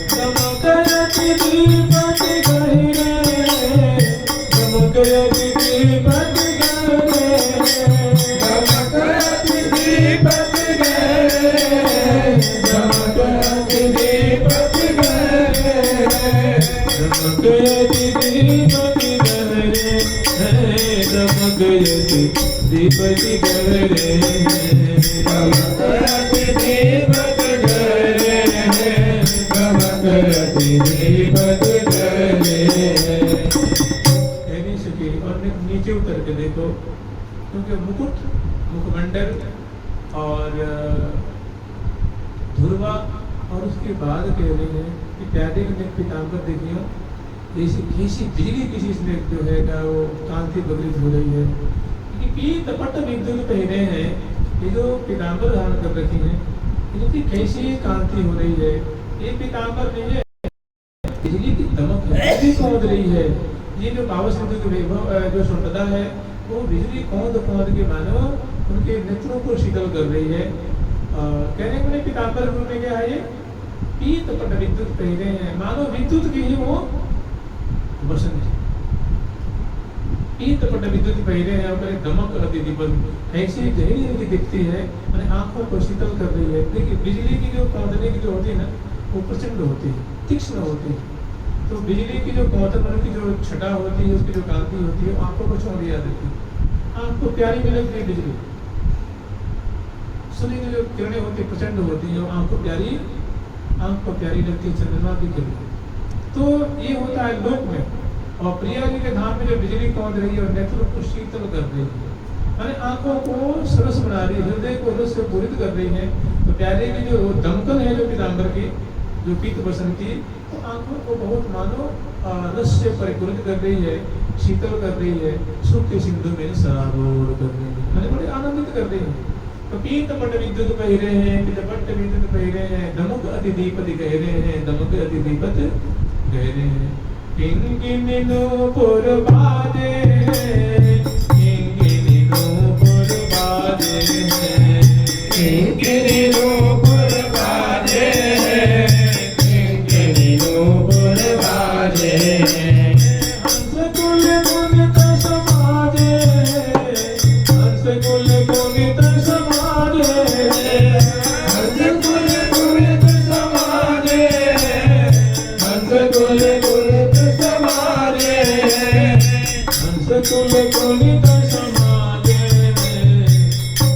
चमकयति दीपक गहिरे, चमकयति दीपक गहिरे, चमकयति दीपक गहिरे, चमकयति दीपक गहिरे, चमकयति दीपक गहिरे, चमकयति दीपक गहिरे, चमकयति दीपक गहिरे, चमकयति दीपक गहिरे। कह नहीं सके। और नीचे उतर के देखो, क्योंकि मुकुट, मुखमंडल और धुरवा, और उसके बाद कह रहे हैं कि प्यादे के नेक पीताम्बर देखियो, ऐसी कैसी बिजली किसी से जो है का वो कांति बगलित हो रही है। क्योंकि पीत पट विद्युत पहने हैं, ये जो पीताम्बर धारण कर रखी है, इनकी कैसी कांति हो रही है। ये पीताम्बर नहीं है, बिजली की दमक है, बिजली कौंध रही है। ये जो पावस बिंदु की वैभव जो सुंदरता है, वो बिजली कौंध कौंध के मानो उनके नेत्रों को शीतल कर रही है। कहने को नहीं पीताम्बर रूप में क्या है? ये पीत पट विद्युत पहने हैं, मानो विद्युत की ही वो वसन है। पीत पट विद्युत पहने हैं और दमक अति दीपक ऐसी गहरी इनकी दिखती है, मैंने आंखों को शीतल कर रही है। देखिए बिजली की जो कौंधने की जो होती है ना, वो प्रचंड होती है, तीक्ष्ण होती है। तो बिजली की जो कौंधन की जो छटा होती है, उसकी जो कांति होती है, आंखों को छोड़ दिया देती है। आंख को प्यारी भी लगती है बिजली, सूर्य की जो किरणें होती है प्रचंड होती है, आंख को प्यारी लगती है, चंद्रमा की किरणें। तो ये होता है लोक में। और प्रिया जी के धाम में जो बिजली कौंध रही है और नेत्रों को शीतल कर रही है, माने आंखों को सरस बना रही है, हृदय को रस से पूरित कर रही है। तो प्यारे की जो दमकन है जो पीताम्बर की, जो पीत बसंती, तो आंखों को बहुत मानो रस से परिपूरित कर रही है, शीतल कर रही है, सुख के सिंधु में सराबोर कर रही है, माने बड़े आनंदित कर रही है। तो पीत पट विद्युत पहिरे हैं, पीत पट विद्युत पहिरे हैं, दमक अति दीपत गहरे हैं, दमक अति दीपत गहरे हैं। किंकिनी नूपुर बाजे हैं, किंकिनी नूपुर बाजे हैं, किंकिनी नूपुर बाजे हैं, किंकिनी नूपुर बाजे हैं। हंस कुल गुण का समाजे हैं, हंस कुल गुण कुल पुनित समाजे,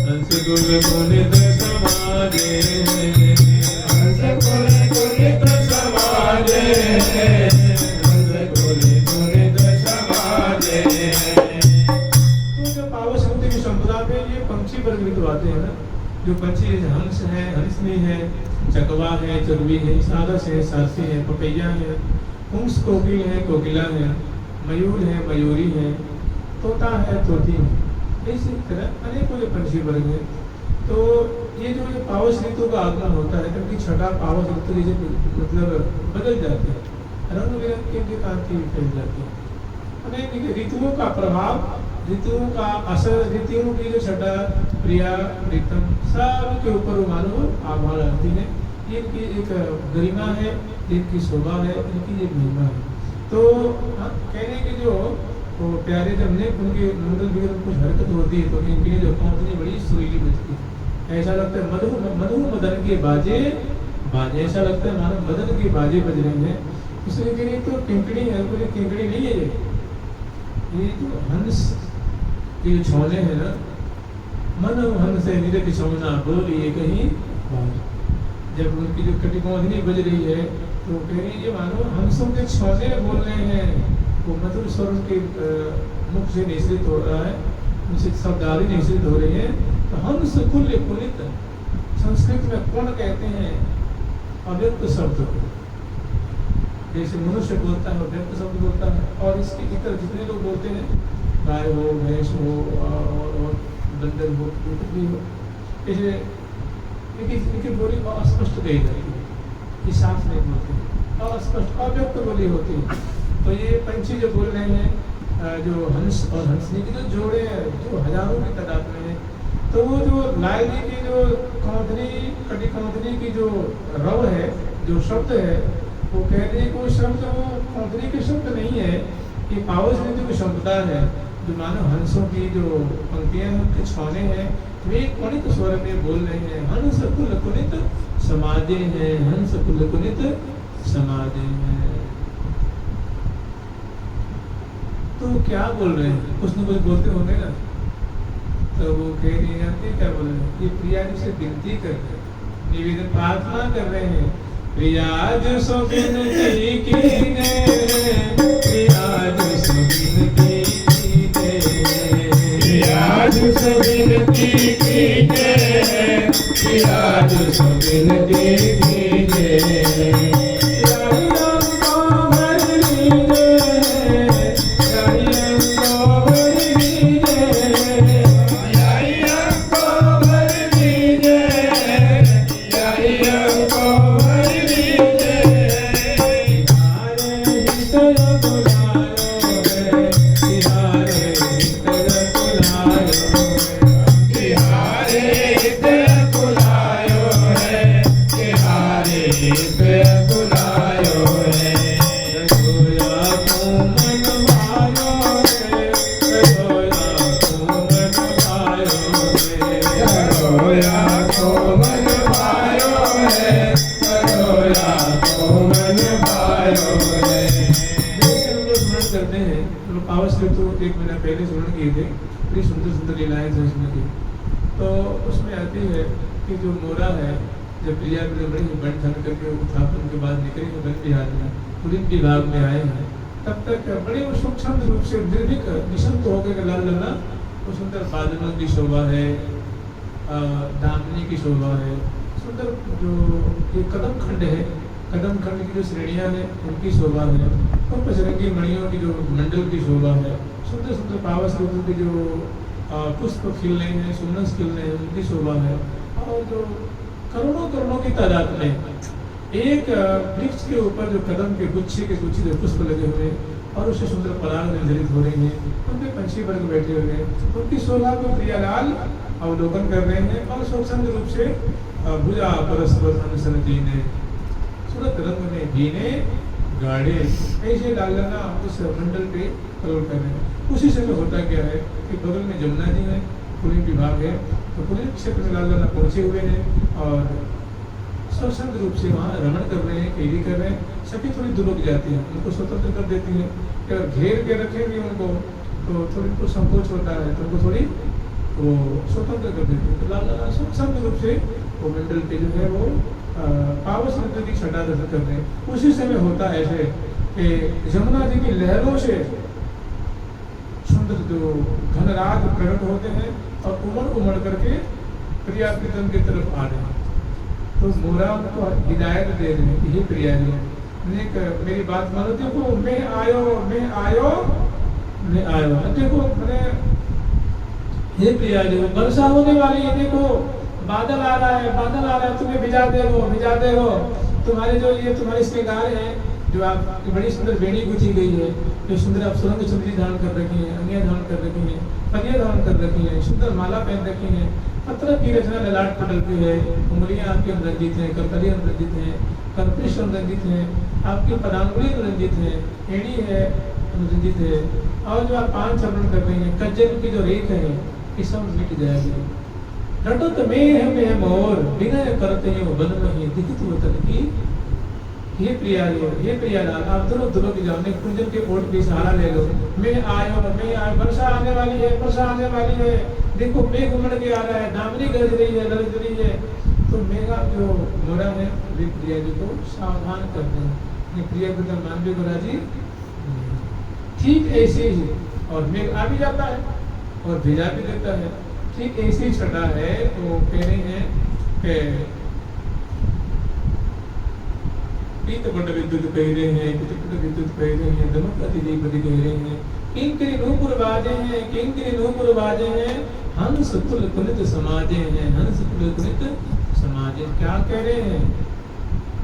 हंस कुल पुनित समाजे, हंस कुल पुनित समाजे, हंस कुल पुनित समाजे। तो जो पावस होते की संपदा पे ये पंक्षी वर्ग भी तो आते हैं ना, जो पंछी हंस है, हंसनी है, चकवा है, चरवी है, सारस है, सारसी है, पपैया है, पुंस कोकिल है, कोकिला है, मयूर है, मयूरी है, तोता है, तोती है, इसी तरह अनेकों जो पंछी वर्ग हैं। तो ये जो पावस ऋतु का आगमन होता है, क्योंकि छठा पावस ऋतु जैसे मतलब बदल जाती है, रंग बिरंग की कांति फैल जाती है। अनेक ऋतुओं का प्रभाव, ऋतुओं का असर, ऋतुओं की जो छठा, प्रिया, प्रीतम सब के ऊपर वो मानो आभा डालती है। ये इनकी एक गरिमा है, इनकी शोभा है, इनकी ये महिमा है। तो कहने के जो वो प्यारे जब ने उनके मुंडल बिगड़ कुछ हरकत होती है तो इनकी जो कौंतनी बड़ी सुरीली बजती है, ऐसा लगता है मधु मधु मदन के बाजे बाजे, ऐसा लगता है मानो मदन के बाजे बज रहे हैं। इसलिए कि नहीं तो किंकड़ी है, कोई किंकड़ी नहीं है ये जो हंस के जो छौले हैं ना, मन हंस है निरख छौना बोलिए कहीं बाज। जब उनकी जो कटिकौंधनी बज रही है तो कह रही ये मानो हंसों के छौले बोल रहे हैं, वो मधुर स्वर के मुख से निश्रित हो रहा है, उनसे शब्द आदि निश्रित हो रही है। तो हंस कुल्य पुनित, संस्कृत में कौन कहते हैं अव्यक्त शब्द को, जैसे मनुष्य बोलता है अव्यक्त शब्द बोलता है, और इसके इतर जितने लोग बोलते हैं, गाय हो, भैंस हो और बंदर हो, भी हो, इसलिए इनकी बोली अस्पष्ट कही जाती है, कि साफ नहीं बोलते, अस्पष्ट अव्यक्त बोली होती है। तो ये पंछी जो बोल रहे हैं, जो हंस और हंसनी के जो जोड़े हैं, जो हजारों की तादाद में है, तो वो जो लायनी की जो कौंधनी, कटी कौंधनी की जो रव है, जो शब्द है, वो कहने को शब्द वो कौंधनी के शब्द नहीं है, ये पावस ऋतु की संपदा है, जो मानो हंसों की जो पंक्तियां उनके छौने हैं, वे कुनित स्वर में बोल रहे हैं, हंस कुल कुनित समाजे हैं, हंस कुल कुनित समाजे हैं। तो क्या बोल रहे हैं, कुछ न कुछ बोलते होंगे ना, तो वो कह रही है क्या बोल रहे हैं, ये प्रिया जी से विनती कर रहे हैं, निवेदन प्रार्थना कर रहे हैं, प्रिया जो सो विनती कीने, प्रिया जो सो विनती कीने, प्रिया जो सो विनती कीने, प्रिया जो सो विनती कीने। एक महीना पहले स्मरण किए थे, बड़ी सुंदर सुंदर लीलाएं थे उसमें की। तो उसमें आती है कि जो मोरा है, जब प्रिया में बड़ी बन ठन करके उत्थापन के बाद निकले हैं वन विहार में, पुलिन विभाग में आए हैं, तब तक बड़े वो सूक्ष्म रूप से निर्भीक निशंक होकर लाल लला, वो सुंदर बादलों की शोभा है, दामिनी की शोभा है, सुंदर जो ये कदम खंड है, कदम खंड की जो श्रेणियां हैं उनकी शोभा है, और पचरंगी मणियों की जो मंडल की शोभा है, सुंदर सुंदर पावस ऋतु के जो पुष्प खिल रहे हैं, सुमनस खिल रहे हैं, उनकी शोभा है। और जो करोड़ों करोड़ों की तादाद में एक वृक्ष के ऊपर जो कदम के गुच्छे के गुच्छे जो पुष्प लगे हुए हैं और उससे सुंदर पराग निर्धारित हो रही हैं, उनके पंछी वर्ग बैठे हुए हैं, उनकी शोभा को प्रियालाल अवलोकन कर रहे हैं। और स्वच्छंद रूप से भुजा परस्पर ने सूरत रंग में भीने गाढ़े ऐसे डालना उस मंडल पे करोड़ कर रहे हैं। उसी समय होता क्या है कि बगल में जमुना जी है, पुलिन विभाग है, तो पुलिन क्षेत्र में लाल पहुंचे हुए हैं और स्वच्छंद रूप से वहाँ रमण कर रहे हैं, कैदी कर रहे हैं। सभी थोड़ी दुबक जाती हैं, उनको स्वतंत्र कर देती हैं। अगर घेर के रखेंगे उनको तो थोड़ी को संकोच होता है, तो उनको थोड़ी वो स्वतंत्र कर देते हैं। तो लाल लाला स्वतंत्र रूप से वो मंडल पे जो है वो पावस नृत्य की छटा दर्शन कर रहे हैं। उसी समय होता ऐसे कि यमुना जी की लहरों से सुंदर जो घनराग प्रकट होते हैं और उमड़ करके प्रिया प्रीतम की तरफ आ रहे हैं। तो मोरा उनको हिदायत दे रहे हैं कि हे प्रिया जी, मेरी बात मानो, देखो मैं आयो देखो मैंने, हे प्रिया जी वर्षा होने वाली है, देखो बादल आ रहा है, तुम्हें भिजा दे हो। तुम्हारे जो ये तुम्हारे श्रृंगार हैं, जो आपकी बड़ी सुंदर बेड़ी गुथी गई है, जो सुंदर आप सुरंग चुंदरी धारण कर रखी है, अंगियां धारण कर रखी है, पनिया धारण कर रखी है, सुंदर माला पहन रखी है, पत्र की रचना ललाट पटल पे है, उंगलियां आपकी रंजित हैं, करतलियां रंजित हैं, करपृष्ठ रंजित हैं, आपकी पदांगुली रंजित है, एड़ी है रंजित है, और जो आप पान चरण कर रही हैं, कज्जल की जो रेख है ये सब मिट जाएगी। रटत में मोर बिना करते हैं वो बन रही दिखत वतन की। हे प्रिया लाल, आप दोनों दुबक जाओ, ने कुंजन के ओट पे सहारा ले लो। मैं आयो, वर्षा आने वाली है, देखो मेघ उमड़ के आ रहा है, दामनी गरज रही है। तो मेघा जो मोरा है वे प्रिया जी को सावधान करते हैं। प्रिया को मानवे को राजी ठीक ऐसे ही, और मेघ आ भी जाता है और भेजा भी देता है। ठीक ऐसी छटा है। तो कह रहे हैं कि पीत बंड विद्युत कह रहे हैं, पितृपट विद्युत कह रहे हैं, दमक अतिदीपति कह रहे हैं, किंकरी नूपुर बाजे हैं, हंस कुल कुलित समाजे हैं, हंस कुल कुलित समाजे। क्या कह रहे हैं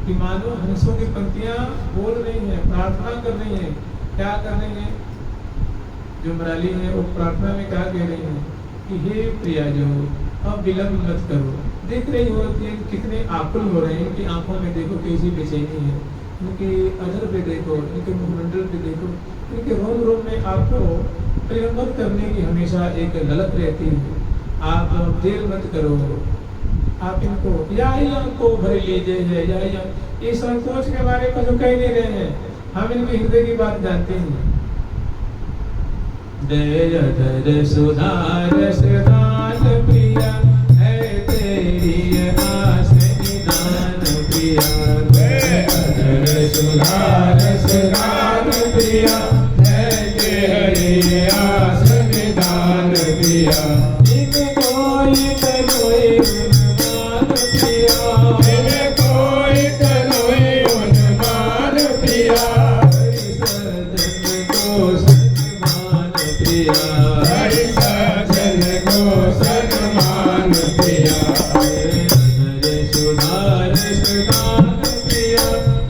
कि मानो हंसों की पंक्तियां बोल रही हैं, प्रार्थना कर रही हैं। क्या कर रही हैं? जो मराली है वो प्रार्थना में क्या कह रही हैं कि हे प्रिया जो, अब विलंब मत करो। देख रही हो कि कितने आकुल हो रहे हैं, इनकी आंखों में देखो कैसी बेचैनी है, इनके अधर पे देखो, इनके मुखमंडल पे देखो, इनके रोम रोम में आपको प्रियंबर करने की हमेशा एक ललक रहती है। आप देर मत करो, आप इनको या ही हमको भर लीजिए है, या ही ये संकोच के बारे में जो कह नहीं रहे हैं, हम इनके हृदय की बात जानते हैं। दया धर सुधार सदान प्रिया है तेरी आस निदान प्रिया। दया धर सुधार सदान प्रिया है तेरी आस निदान प्रिया। इन कोई तनोई उन्मान प्रिया, इन कोई तनोई उन्मान प्रिया। हरि सजन को सन्मान प्रिया, सुधार सुधान प्रिया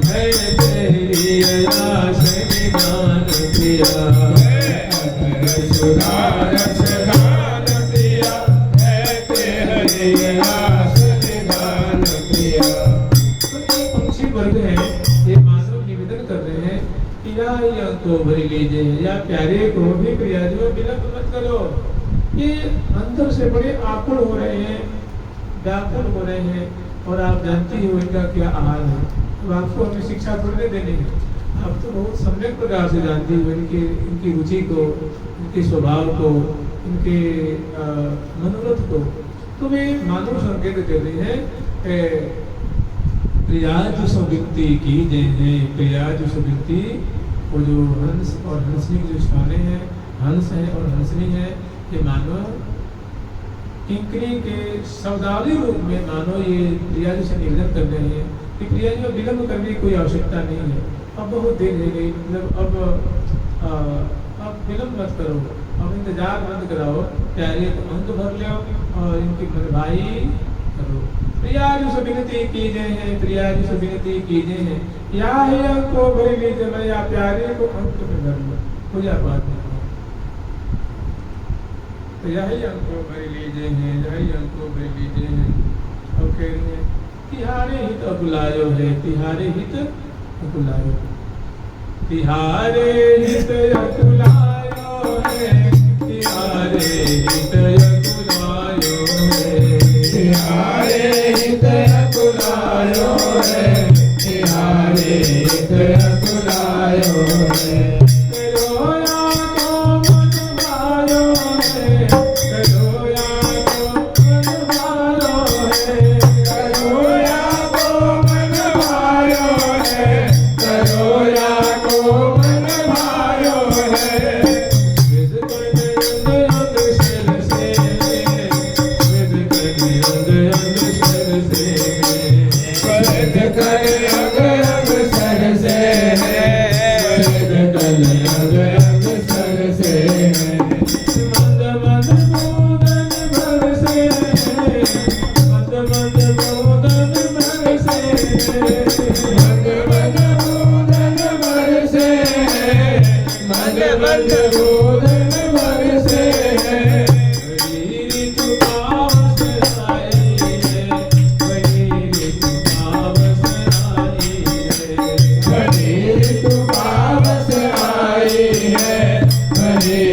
है तेरी आस निदान प्रिया। सुधार सुधान प्रिया है तेरी आस निदान प्रिया। तो ये पंछी वर्ग है, ये मानव निवेदन कर रहे हैं या को भरी लीजिए, या प्यारे को भी प्रिया जो विलंब मत करो। ये अंदर से बड़े आकुल हो रहे हैं, व्याकुल हो रहे हैं, और आप जानती हो इनका क्या हाल है। तो आपको हमें शिक्षा थोड़ी देनी है, आप तो बहुत सम्यक प्रकार से जानती हो इनकी रुचि को, इनके स्वभाव को, इनके मनोरथ को। तो वे मानव संकेत कर रही है प्रियाज सुविनती की जय, प्रियाज सुविनती। वो जो हंस और हंसनी के जो स्थाने हैं, हंस है और हंसनी है, ये मानो किंकरी के सौदावी रूप में मानो ये प्रिया जी से निवेदन कर रहे हैं कि प्रिया जी विलंब करने की कोई आवश्यकता नहीं है। अब बहुत देर रह गई, मतलब अब विलंब मत करो, अब इंतजार मत कराओ, प्यारे तो अंत भर लो और इनकी मनभाई करो। प्रिया जी से विनती कीजिए हैं, प्रिया जी से विनती कीजिए हैं, या ही को भरी लीजिए, या प्यारे को अंत में भर लो। पूजा पाठ में तो यही अंको भरी लीजिए हैं, यही अंको भरी लीजिए हैं। और कह रही है तिहारे हित अकुलायो है, तिहारे हित अकुलायो, तिहारे हित अकुलायो है, तिहारे हित अकुलायो है, तिहारे हित अकुलायो है, तिहारे हित अकुलायो है। रोया को मन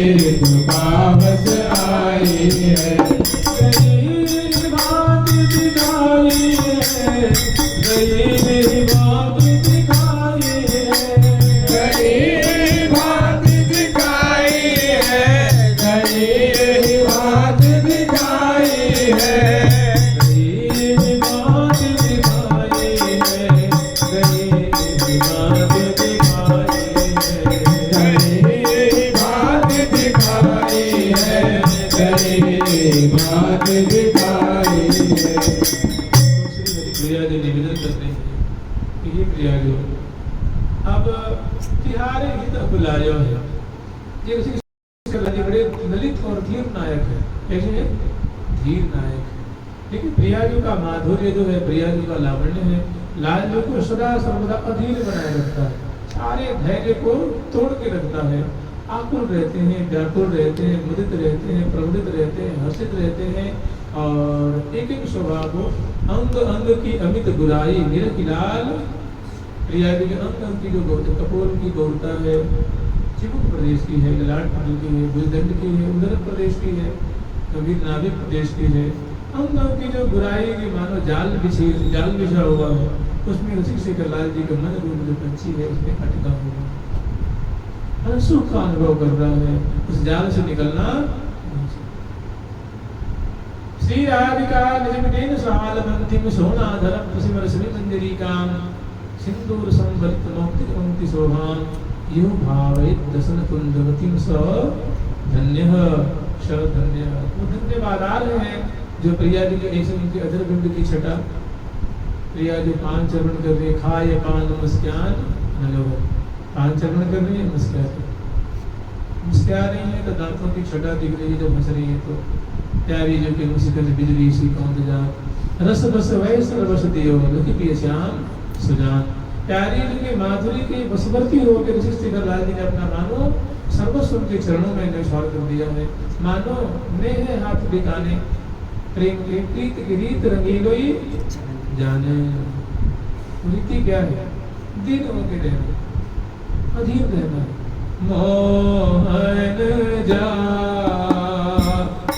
ऋतु पावस आई है। गई बात दिखाई है, गई बात दिखाई है, गई बात दिखाई है, गई बात दिखाई है, गई बात दिखाई है, गई बात दिखाई है, गई बात दिखाई है, गई बात दिखाई है। दूसरी प्रिया जी निवेदन करते हैं कि ये प्रिया जो अब तिहारे हित बुलायो है, ये उसी के बड़े ललित और धीर नायक है। कैसे है? धीर नायक। लेकिन प्रियाजू का माधुर्य जो है, प्रियाजू का लावण्य है, लालजू को सदा सर्वदा अधीर बनाए रखता है, सारे धैर्य को तोड़ के रखता है। आकुल रहते हैं, व्याकुल रहते हैं, मुदित रहते हैं, प्रमुदित रहते हैं, हर्षित रहते हैं, और एक एक स्वभाव को अंग अंग की अमित बुराई निरखिलाल। प्रियाजू के अंग अंग की जो कपोल की गौरता है, चिबुक प्रदेश की है, ललाट प्रदेश की है, भुजदंड की है, उदर प्रदेश की है, कभी नाभिक प्रदेश की है। अंग अंग की जो बुराई की मानो जाल बिछा हुआ है, उसमें रसिक शेखर लाल जी का मन रूप जो पंछी है उसमें अटका हुआ है, सुख का अनुभव कर रहा है, उस जाल से निकलना। श्री राधिका निजमितेन सालमंतिम सोनाधरम प्रसिमर श्री मंजरी काम सिंदूर संवलित मौक्तिक शोभाम यो भावयेत् दसन कुंदवतीम स धन्यः स धन्यः। वो धन्यवादार है जो प्रिया जी के ऐसे उनके अधर बिंब की छटा। प्रिया जी पांच चरण कर रही है, खाए पान नमस्कार नलोवर, पांच चरण कर रही है, मुस्कुरा रही है, तो दांतों की छटा दिख रही है जब हंस रही है तो। प्यारी जो कि मुस्कुर बिजली सी कौंध जा रस बस वैस रस दियो लखी पिय श्याम सुजान। प्यारी जी के माधुरी के बसवर्ती होकर रसिक शेखर लाल जी ने अपना मानो सर्वस्व के चरणों में न्यौछावर कर दिया है। मानो नेह हाथ बिकाने प्रेम के प्रीत की रीत रंगीलोई जाने। रीति क्या है? दिन होके रहना, अधीर रहना। मोहन जा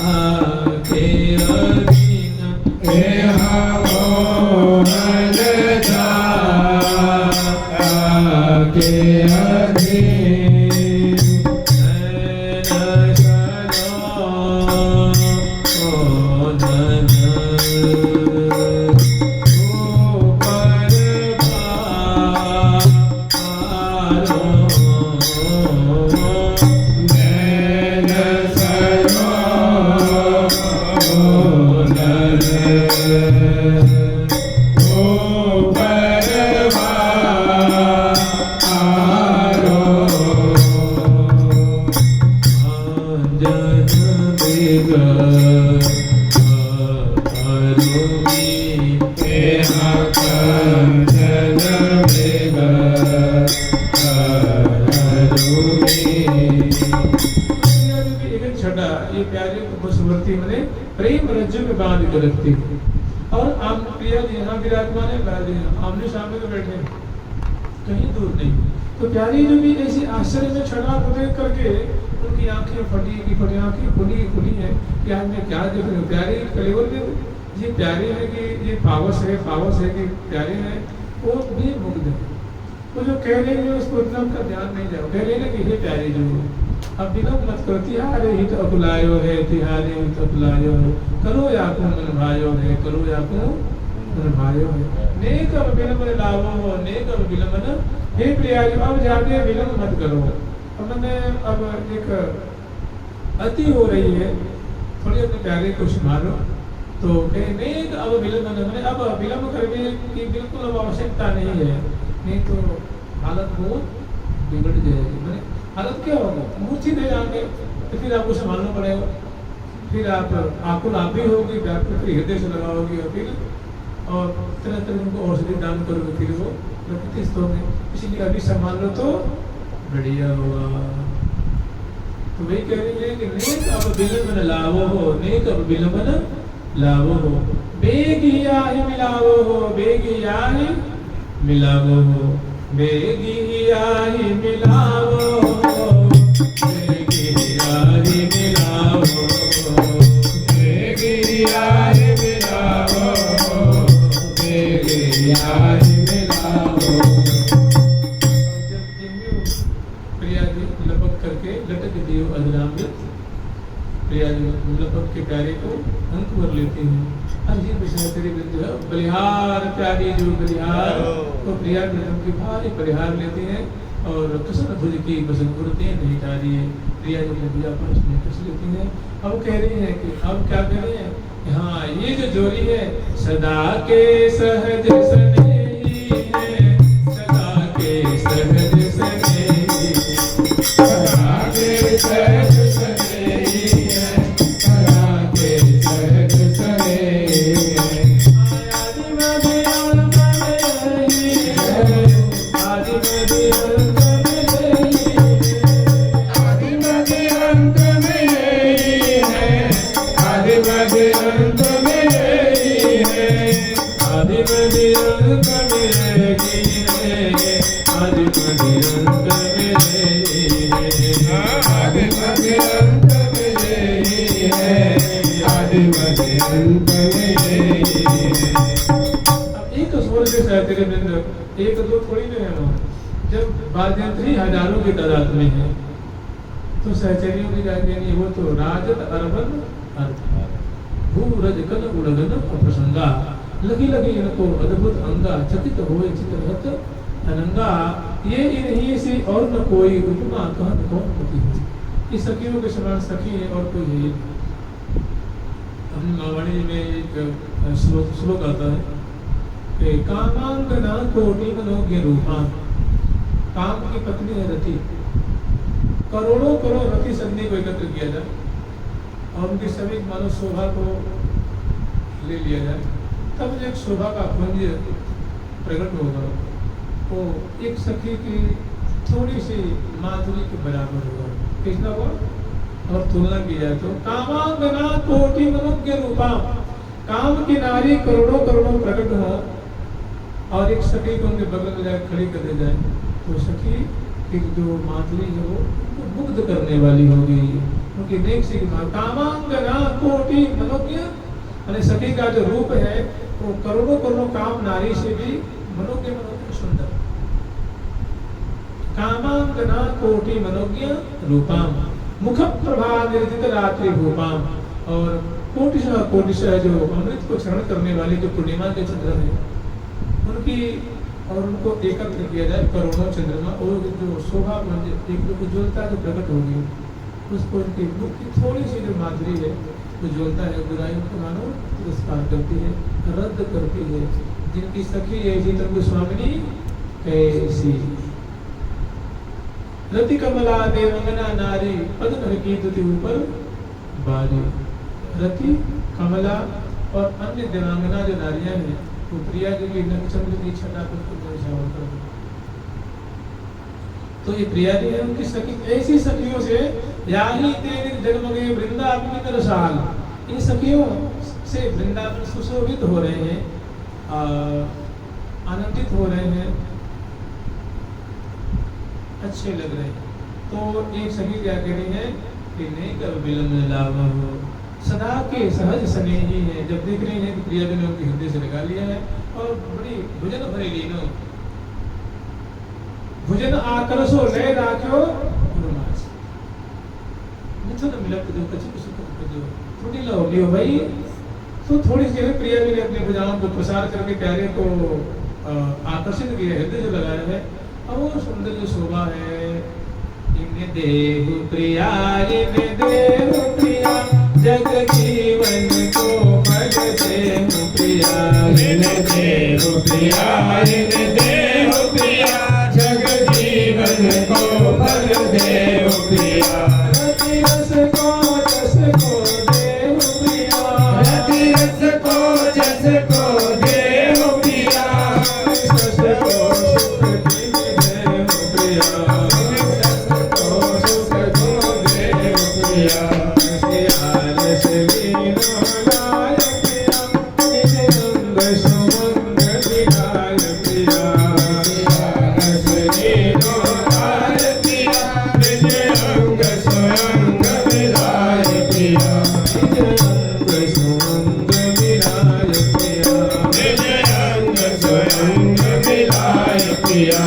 आके अधीन मोहन जा आके अधीन प्रेम रज्जु में बांध कर रखती है। और आप प्रिया जी यहाँ विराजमान है, आमने सामने तो बैठे कहीं दूर नहीं। तो प्यारी जो भी ऐसी आश्चर्य में छड़ा को देख करके उनकी आंखें फटी आंखें खुली है कि आज मैं क्या देख रही हूँ। प्यारी कलेवर में ये प्यारी है कि ये पावस है कि प्यारे है, वो भी मुग्ध है। वो जो कह लेंगे उसको इतना उनका ध्यान नहीं जाओ, कह लेंगे कि ये प्यारी जो अब विलंब मत करो। तिहारे हित अकुलायो है, तिहारे हित अकुलायो है, करो याकू मन भायो है, करो याकू मन भायो है। नेक अब विलंब लावो हो, नेक अब विलंब न हे प्रियाजू अब जाके विलंब मत करो। अब मैंने अब एक अति हो रही है, थोड़ी अपने प्यारे को संभालो। तो कहे नेक अब विलंब न, मैंने अब विलंब करने की बिल्कुल अब आवश्यकता नहीं है, नहीं तो हालत बहुत बिगड़ जाएगी। मैंने हालत क्या होगा? मूर्छित हो जाएंगे, तो फिर आपको संभालना पड़ेगा। फिर आप आकुल आप भी होगी, डॉक्टर फिर हृदय से लगाओगी और फिर और तरह तरह उनको औषधि दान करोगे, फिर वो प्रतिष्ठित होंगे। इसीलिए अभी संभाल लो तो बढ़िया होगा। तो वही कह रही है कि नेक अब विलंबन लावो हो, नेक अब विलंबन लावो हो, बेगिया ही मिलावो हो, बेगिया ही मिलावो हो, बेगिया ही मिलावो हो, बेगिया दियो अधरामृत। प्रिया जी मतलब के प्यारे को अंक भर लेते हैं। अजीब विषय तेरे बिंदु है बलिहार प्यारी जो बलिहार तो प्रिया के भारी परिहार लेते हैं और कृष्ण भुज की बसंत नहीं जा रही है। प्रिया जी ने पूजा पाठ में कस लेती हैं। अब कह रही है कि अब क्या कह रहे हैं, हाँ ये जो जोड़ी है सदा के सहज सनेही है, सदा के सहज सनेही, सदा के सहज सनेही है, सदा के सहज सनेही है। आदि मध्य अंत में रही है, आदि मध्य अंत में रही है, आदि मध्य अंत में यही है, आदि मध्य अंत में यही है। आदि मध्य अंत में रही है, आदि मध्य अंत में रही है। आदि मध्य अंत में यही है, आदि मध्य अंत में यही है। अब एक स्वर से सहचर्य बिंदु एक दो थोड़ी नहीं है वहाँ। जब वाद्यंत्री हजारों की तादाद में है तो सहचर्यों की जाती नहीं, वो तो राजत अरबन भू रज कन उड़गन अप्रसंगा लगी लगी इनको अद्भुत अंगा चकित होए चित्रहत अनंगा। ये इन्हीं से और न कोई उपमा कहन कौन होती है। ये सखियों के समान सखी है और कोई है। अपनी मावाणी में एक श्लोक आता है कि कामांगना कोटि मनोज्ञ रूपा, काम की पत्नी है रति, करोड़ों करोड़ रति सन्नी को एकत्र किया जाए और उनकी सभी मानव शोभा को ले लिया जाए, तब एक शोभा का पुंज प्रकट होगा। तो एक सखी की थोड़ी सी माधुरी के बराबर होगा। कितना हुआ और तुलना की जाए तो कामांगना कोटि मनोज्ञ रूपा, काम की नारी करोड़ों करोड़ों प्रकट हो और एक सखी को उनके बगल में जाकर खड़ी कर दे जाए तो सखी की जो माधुरी है वो मुग्ध करने वाली होगी। उनकी नेक सी कामांगना कोटि मनोज्ञ, यानी सखी का जो रूप है वो करोड़ों करोड़ों काम नारी से भी मनोज्ञ मनोज्ञ सुंदर। कामांगना कोटि मनोज्ञ रूपाम, मुख प्रभा निर्जित रात्रि भूपाम, और कोटिशः जो अमृत को क्षरण करने वाली जो पूर्णिमा के चंद्र है उनकी और उनको एकत्र किया जाए करोड़ों चंद्रमा और जो शोभा एक जो ज्वलता जो प्रकट होगी उसको उनकी मुख की थोड़ी सी जो माधुरी है जो ज्वलता है बुराइयों को मानो तिरस्कार करती है, रद्द करती है। जिनकी सखी है जीतन गोस्वामिनी कैसी रति कमला देवंगना नारी पद्म की तुति ऊपर बारी। रति कमला और अन्य देवांगना जो नारियां हैं वो प्रिया जी की नक्षत्र की छटा पर दर्शावा कर। तो ये प्रिया जी है उनकी सखी, ऐसी सखियों से याही तेरे जगमगे वृंदावन की रसाल, इन सखियों से वृंदावन सुशोभित हो रहे हैं, आनंदित हो रहे हैं, अच्छे लग रहे हैं। तो एक सखी क्या कह रही है कि नहीं कब विलंब लाभ हो, सदा के सहज स्नेही है। जब देख रही है कि प्रिया जी ने उनके हृदय से लगा लिया है और बड़ी भुजन भरे लीनो भुजन आकर्षो ले राख्यो गुरुमास मिथुन मिलत जो कछु कुछ जो थोड़ी लो लियो भाई। तो थोड़ी सी प्रिया जी ने अपनी भुजाओं को प्रसार करके प्यारे को आकर्षित किया, हृदय जो लगाया है और वो सुंदर जो शोभा है। इन्हें देहु प्रिया, इन्हें देहु प्रिया, जग जीवन को फल देहु प्रिया, इन्हें देहु प्रिया, इन्हें देहु प्रिया, जग जीवन को फल देहु प्रिया। रति रस को जस को देहु प्रिया, रति रस को जस को देहु प्रिया, रस को सुख दिन देहु प्रिया, रस को सुख को देहु प्रिया। सियाल से लीनो लाय प्रिया, निज अंग सुमंग दिलाय प्रिया, सियाल से लीनो लाय प्रिया, निज अंग स्वयं मिलाय प्रिया, निज अंग सुमंग दिलाय प्रिया, निज अंग स्वयं मिलाय प्रिया।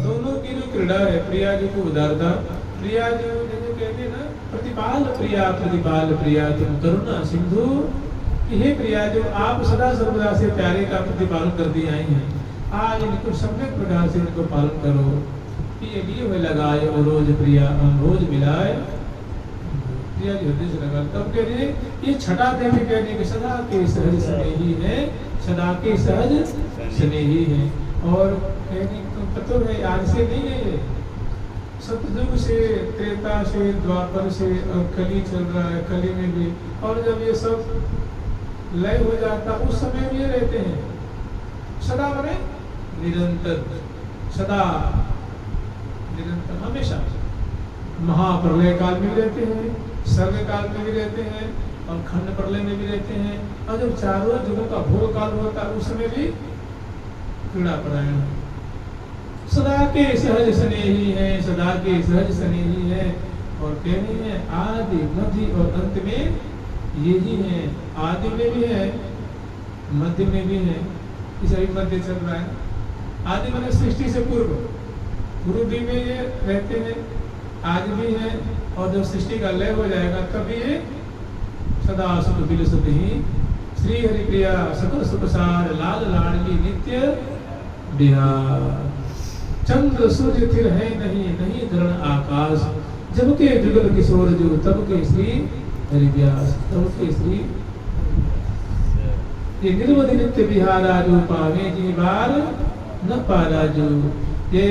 दोनों की जो क्रीड़ा है प्रिया जी को उदारता, प्रिया जी कहते हैं ना, प्रतिपाल प्रिया तुम करुणा सिंधु, कि हे प्रिया जो आप सदा सर्वदा से प्यारे का प्रतिपालन करती आई हैं, आज इनको सम्यक प्रकार से इनको पालन करो। कि ये लिए हुए लगाए और रोज प्रिया रोज मिलाए, प्रिया जी हृदय से लगा। तब कह रहे ये छठा देवी कहने के सदा के सहज स्नेही है, सदा के सहज स्नेही है। और कहने तो है आज से नहीं है, ये सतयुग से, त्रेता से, द्वापर से, और कली चल रहा है, कली में भी। और जब ये सब लय हो जाता उस समय भी ये रहते हैं सदा, बने निरंतर, सदा निरंतर, हमेशा। महाप्रलय काल में भी रहते हैं, सर्ग काल में भी रहते हैं, और खंड प्रलय में भी रहते हैं। और जब चारों युगों का भोग काल होता है उस समय भी क्रीड़ा परायण, सदा के सहज स्नेही है, सदा के सहज स्नेही है। और कह रही है आदि मध्य और अंत में यही है, आदि में भी है, मध्य में भी है, इस अभी मध्य चल रहा है। आदि मैंने सृष्टि से पूर्व, पूर्व भी में ये रहते हैं, आज भी है। और जब सृष्टि का लय हो जाएगा तब ये सदा सुख बिलसत ही श्री हरि प्रिया सकल सुखसार लाल लाडली नित्य बिहार। चंद्र सूर्य थिर है नहीं, नहीं धरण आकाश, जब के जुगल किशोर जुग तब के श्री हरि व्यास, तब के श्री। ये निर्वधि नित्य बिहारा जो पावे जी बार न पारा जो, ये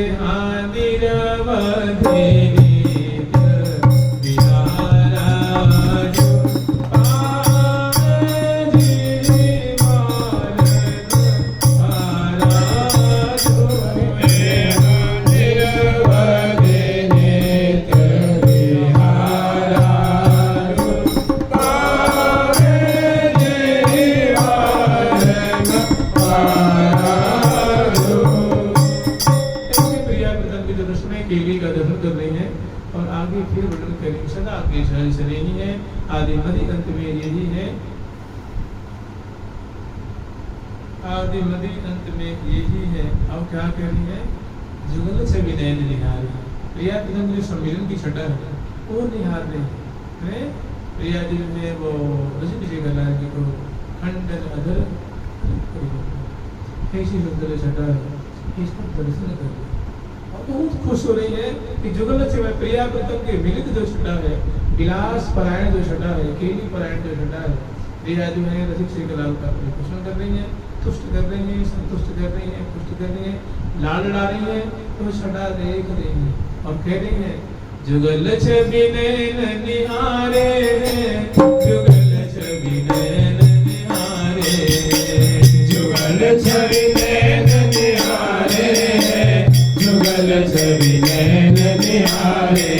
निर्वधि आदि मध्य अंत में यही है, आदि मध्य अंत में यही है। अब क्या कह रही है, जुगल से विनयन निहारी, प्रिया जो सम्मेलन की छटा है वो निहार रहे हैं। प्रिया जी ने वो रजनी कला की को खंडन अधर कैसी सुंदर छटा है, इसको दर्शन कर बहुत खुश हो रही है कि जुगल से प्रिया प्रथम के मिलित जो छटा है, विलास परायण जो छटा है, केली परायण जो छटा है, प्रिया जो है रसिक श्री कलाल का पोषण कर रही है, तुष्ट कर रही है, संतुष्ट कर रही है, पुष्ट कर रही है, लाड ला रही है, तो छटा देख रही है और कह रही है जुगल छवि नैन निहारे, जुगल छवि नैन निहारे, जुगल छवि नैन निहारे, जुगल छवि नैन निहारे।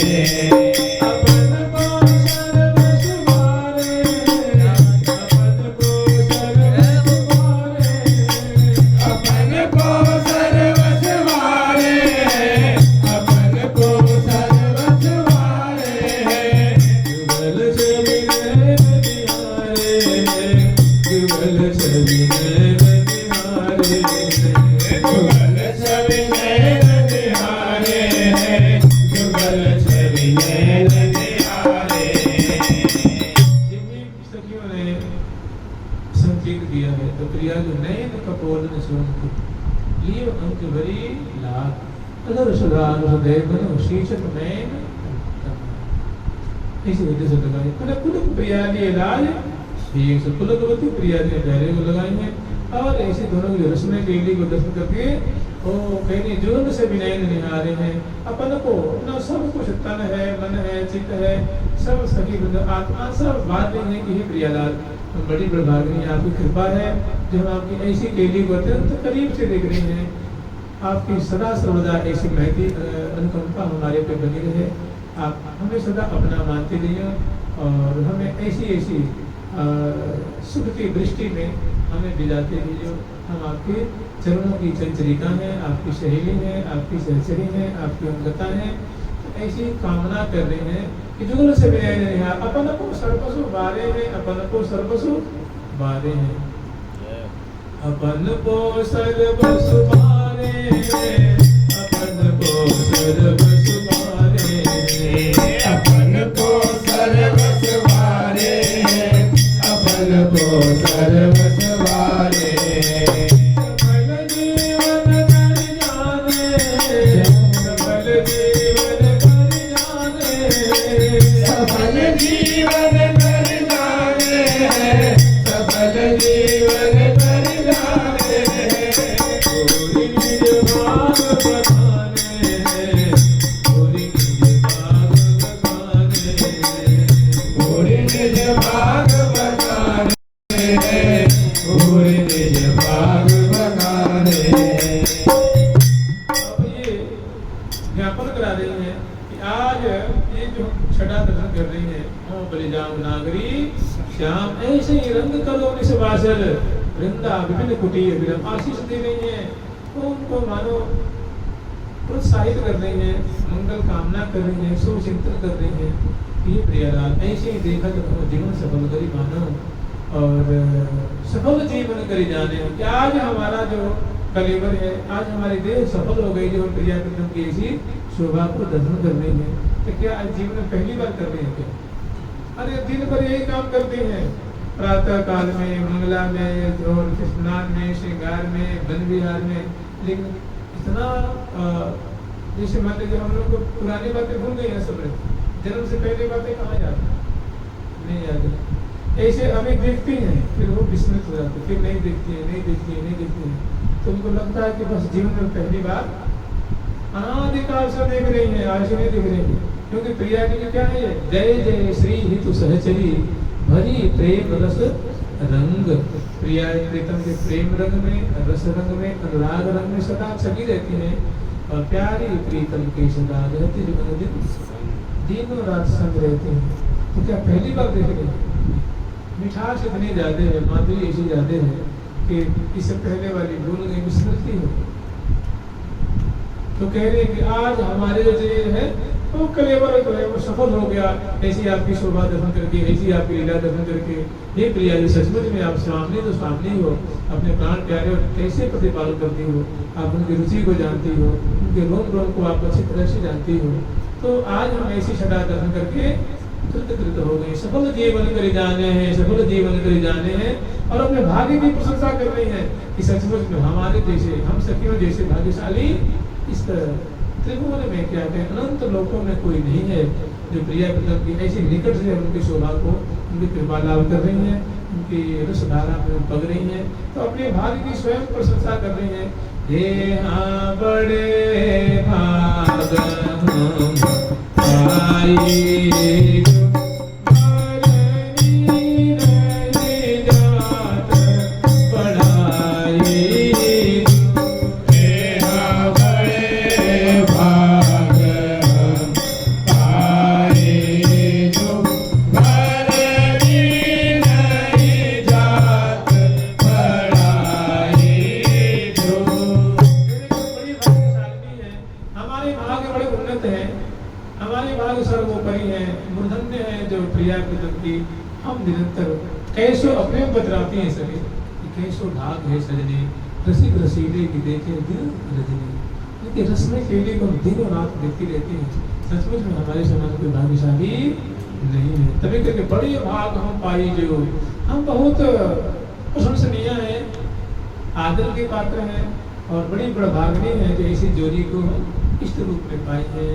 कुलवती प्रिया ने पहले को लगाई है और ऐसे दोनों की रस्में केली को दर्शन करके ओ कहीं जुर्म से विनय निहारे हैं। अपन को न सब कुछ तन है, मन है, चित्त है, सब सखी आत्मा सब बात नहीं है कि हे प्रियालाल बड़ी प्रभागनी आपकी कृपा है जो हम आपकी ऐसी केली को अत्यंत करीब से देख रहे हैं। आपकी सदा सर्वदा ऐसी महती अनुकंपा हमारे पे बनी रहे, आप हमें सदा अपना मानते रहिए और हमें ऐसी ऐसी सुख की दृष्टि में हमें दिलाते रहिए। हम आपके चरणों की चंचरिका हैं, आपकी सहेली हैं, आपकी सहचरी हैं, आपकी अंगता हैं। तो ऐसी कामना कर रहे हैं कि जुगल से विनय नहीं, अपन को सर्वस्व बारे हैं, अपन को सर्वस्व बारे हैं, अपन को सर्वस्व बारे हैं, अपन को सर्वस्व बारे हैं, अपन निज भाग बखाने पूरे निज भाग बखाने। अब ये ज्ञापन करा रही है कि आज ये जो छठा दर्शन कर रही है, ओ बलिजाम नागरी श्याम ऐसे ही रंग करो निसवासल वृंदा विभिन्न कुटीर विरम आशीष दे रही है, तो उनको मानो प्रोत्साहित कर रही है, मंगल कामना कर रही है, शुभ चिंतन कर रही है कि ये प्रियलाल ऐसे ही देखा तो जीवन सफल करी मानो और सफल जीवन करी जाने। कि आज हमारा जो कलेवर है, आज हमारी देह सफल हो गई जो प्रिया कृष्ण की ऐसी शोभा को दर्शन कर रही है। तो क्या आज जीवन में पहली बार कर रही है क्या? अरे दिन भर यही काम करती हैं, प्रातः काल में, मंगला में और स्नान में, श्रृंगार में, वन विहार में, लेकिन इतना जैसे मान लीजिए हम लोग को पुरानी बातें भूल गई हैं सब, जन्म से पहले बातें कहाँ याद नहीं याद। ऐसे अभी देखती हैं फिर वो विस्मृत हो जाती है, फिर नहीं देखती है, नहीं देखती है, नहीं देखती है, तो उनको लगता है कि बस जीवन में पहली बार अनादिकाल से देख रही है, आज नहीं दिख रही है। क्योंकि प्रिया के लिए क्या है, जय जय श्री हितु सहचरी भरी प्रेम रस रंग। प्रिया प्रीतम के प्रेम रंग में, रस रंग में, अनुराग रंग में सदा छगी रहती है और प्यारी प्रीतम के सदा रहती दिन दिनों रात संग रहते हैं। तो क्या पहली बार देख रहे हैं? मिठास इतनी ज्यादा है, माधुरी ऐसी ज्यादा है कि इससे पहले वाली भूल गई, विस्मृति हो। तो कह रहे हैं कि आज हमारे जो है वो कलेवर जो है वो सफल हो गया, ऐसी आपकी शोभा दर्शन करके, ऐसी आपकी लीला दर्शन करके। ये प्रिया जो सचमुच में आप स्वामी तो स्वामी हो, अपने प्राण प्यारे हो, कैसे प्रतिपालन करती हो, आप उनकी रुचि को जानती हो, उनके रोम रोम को आप अच्छी तरह से जानती हो। तो आज हम ऐसी छठा दर्शन करके कृत हो गए, सफल जीवन कर जाने हैं, सफल जीवन कर जाने हैं और अपने भाग्य की प्रशंसा कर रही है कि सचमुच में हमारे जैसे, हम सखियों जैसे भाग्यशाली इस त्रिभुवन में क्या कहते हैं अनंत लोकों में कोई नहीं है जो प्रिया प्रीतम की ऐसी निकट से उनकी शोभा को, उनकी कृपा लाभ कर रही हैं, उनकी रसधारा में बग रही हैं। तो अपने भाग्य की स्वयं प्रशंसा कर रही हैं। ये हाँ बड़े भाग हम पाई हम निरंतर कैसो अपने बतराती हैं सभी कि कैसो भाग है सजने रसिक रसीले की देखे दिल रजनी। लेकिन रसमें केले को दिनों रात देखती रहती हैं। सचमुच में हमारे समाज कोई भाग्यशाली नहीं है। तभी करके बड़े भाग हम पाई जो, हम बहुत प्रशंसनीय हैं, आदर के पात्र हैं और बड़ी बड़भाग्य है जो ऐसी जोड़ी को इष्ट रूप में पाई है,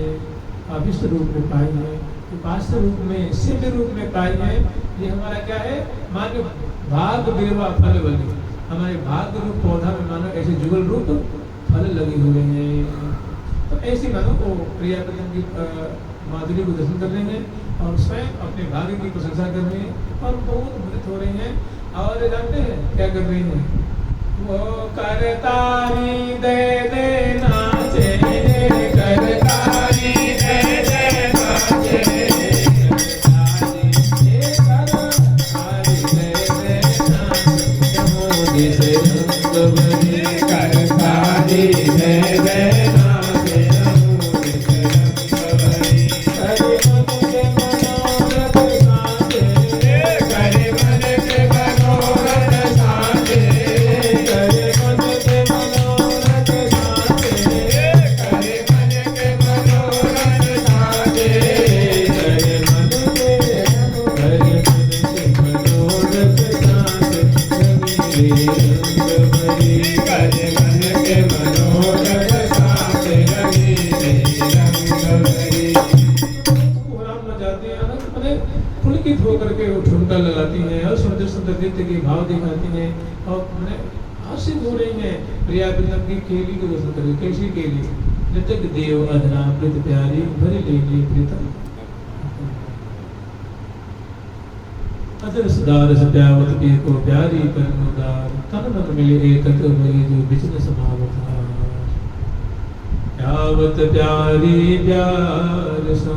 अभिष्ट रूप में पाई है, उपास्य रूप में, सिद्ध रूप में पाई है। ये हमारा क्या है, मानो भाग बिरवा फल बने, हमारे भाग रूप पौधा में मानो ऐसे जुगल रूप फल लगे हुए हैं। तो ऐसी मानो को प्रिया प्रीतम की माधुरी को दर्शन कर रहे हैं और स्वयं अपने भाग्य की प्रशंसा कर रहे हैं और बहुत मुदित हो रहे हैं। और जानते हैं क्या कर रही हैं, वो करतारी दे दे नाचे, करतारी दे दे नाचे, नृत्य के भाव दिखाती हैं और हासिल हो रही हैं। प्रिया प्रीतम की केली को दर्शन करें, कैसी केली, नृतक देव अधरा प्रीत प्यारी भरी लेली प्रीतम। अदर सुधार सत्यावत पिय को प्यारी परमोदार तन मन मिले एकत भई जो बिचन समावता प्यावत प्यारी प्यार सो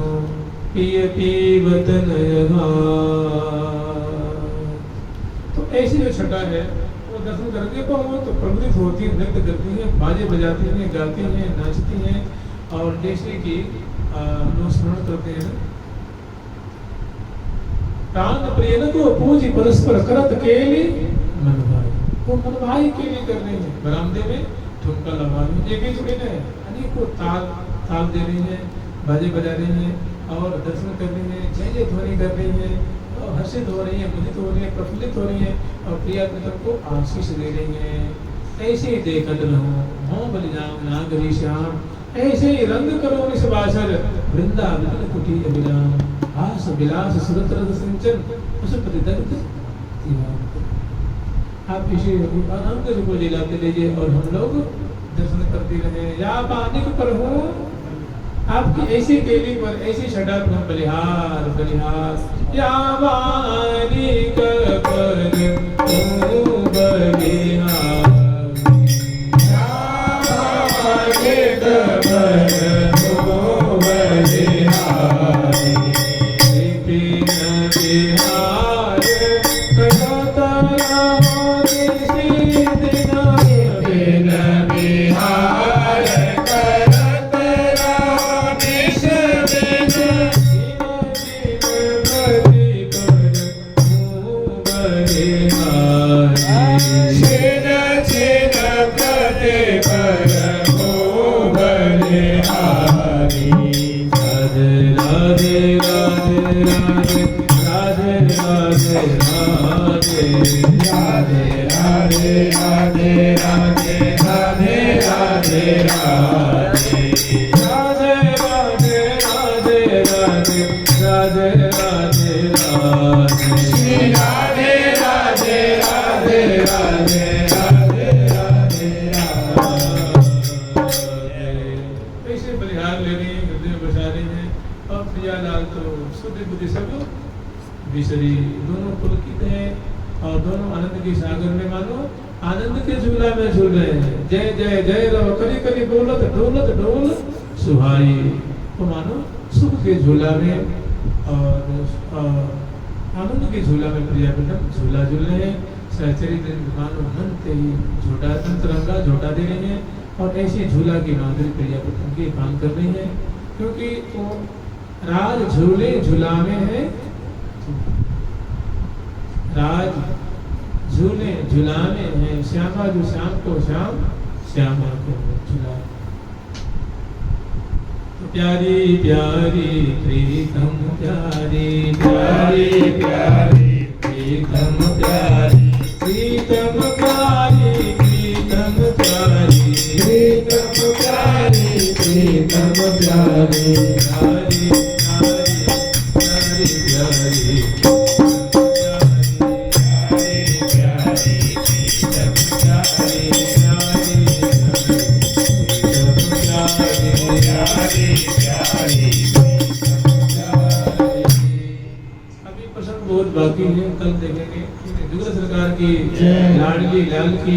पिय पीवत नयगा। तो ऐसी जो छटा है वो दर्शन करके तो वो तो प्रवृत्त होती है, नृत्य करती है, बाजे बजाती हैं, गाती हैं, नाचती हैं और जैसे कि लोग स्मरण करते हैं प्राण प्रियन को पूजी परस्पर करत केली मन भाई, वो मन भाई के लिए कर रहे हैं। बरामदे में ठुमका लगा रहे हैं, एक ही थोड़ी ना अनेकों ताल दे रही है, बाजे बजा रही है और दर्शन कर रही है, जय जय ध्वनि कर रही है और हर्षित हो रही है, मुदित हो रही है, प्रफुल्लित हो रही है और प्रिया मित्र को आशीष दे रही है। ऐसे ही देखत रहो मोह बलिराम नागरी श्याम, ऐसे ही रंग करो निस बासर वृंदावन कुटी अभिराम, आस विलास सुरत रस सिंचन पशुपति दर्द। आप इसे आनंद को दिलाते लीजिए और हम लोग दर्शन करते रहे। या बानिक पर हूँ आपकी ऐसी केली पर ऐसी छटा पर बलिहार बलिहार या बानिक पर हूँ बलिहार दोनों पुलकित हैं और दोनों आनंद के सागर में मानो आनंद के झूला में झूल रहे हैं। जय जय जय रव करी करी बोलत डोलत डोल सुहाई, तो मानो सुख के झूला में और आनंद के झूला में प्रिया बेटम झूला झूल रहे हैं। सहचरित्र मानो मन से ही झूठा अंतरंगा झूठा दे रहे हैं और ऐसे झूला की माधुरी प्रिया बेटम की काम कर रही है, क्योंकि वो राज झूले झूला में है, राज झूले झुलाने हैं, श्यामा जो श्याम को श्याम श्यामा को झुला। तो प्यारी प्यारी प्रीतम प्यारी प्यारी प्यारी प्रीतम प्यारी प्रीतम प्यारी प्रीतम प्यारी प्रीतम प्यारी प्रीतम प्यारी प्यारी प्यारी प्यारी बाकी है, कल देखेंगे। जुगल सरकार की लाडली लाल की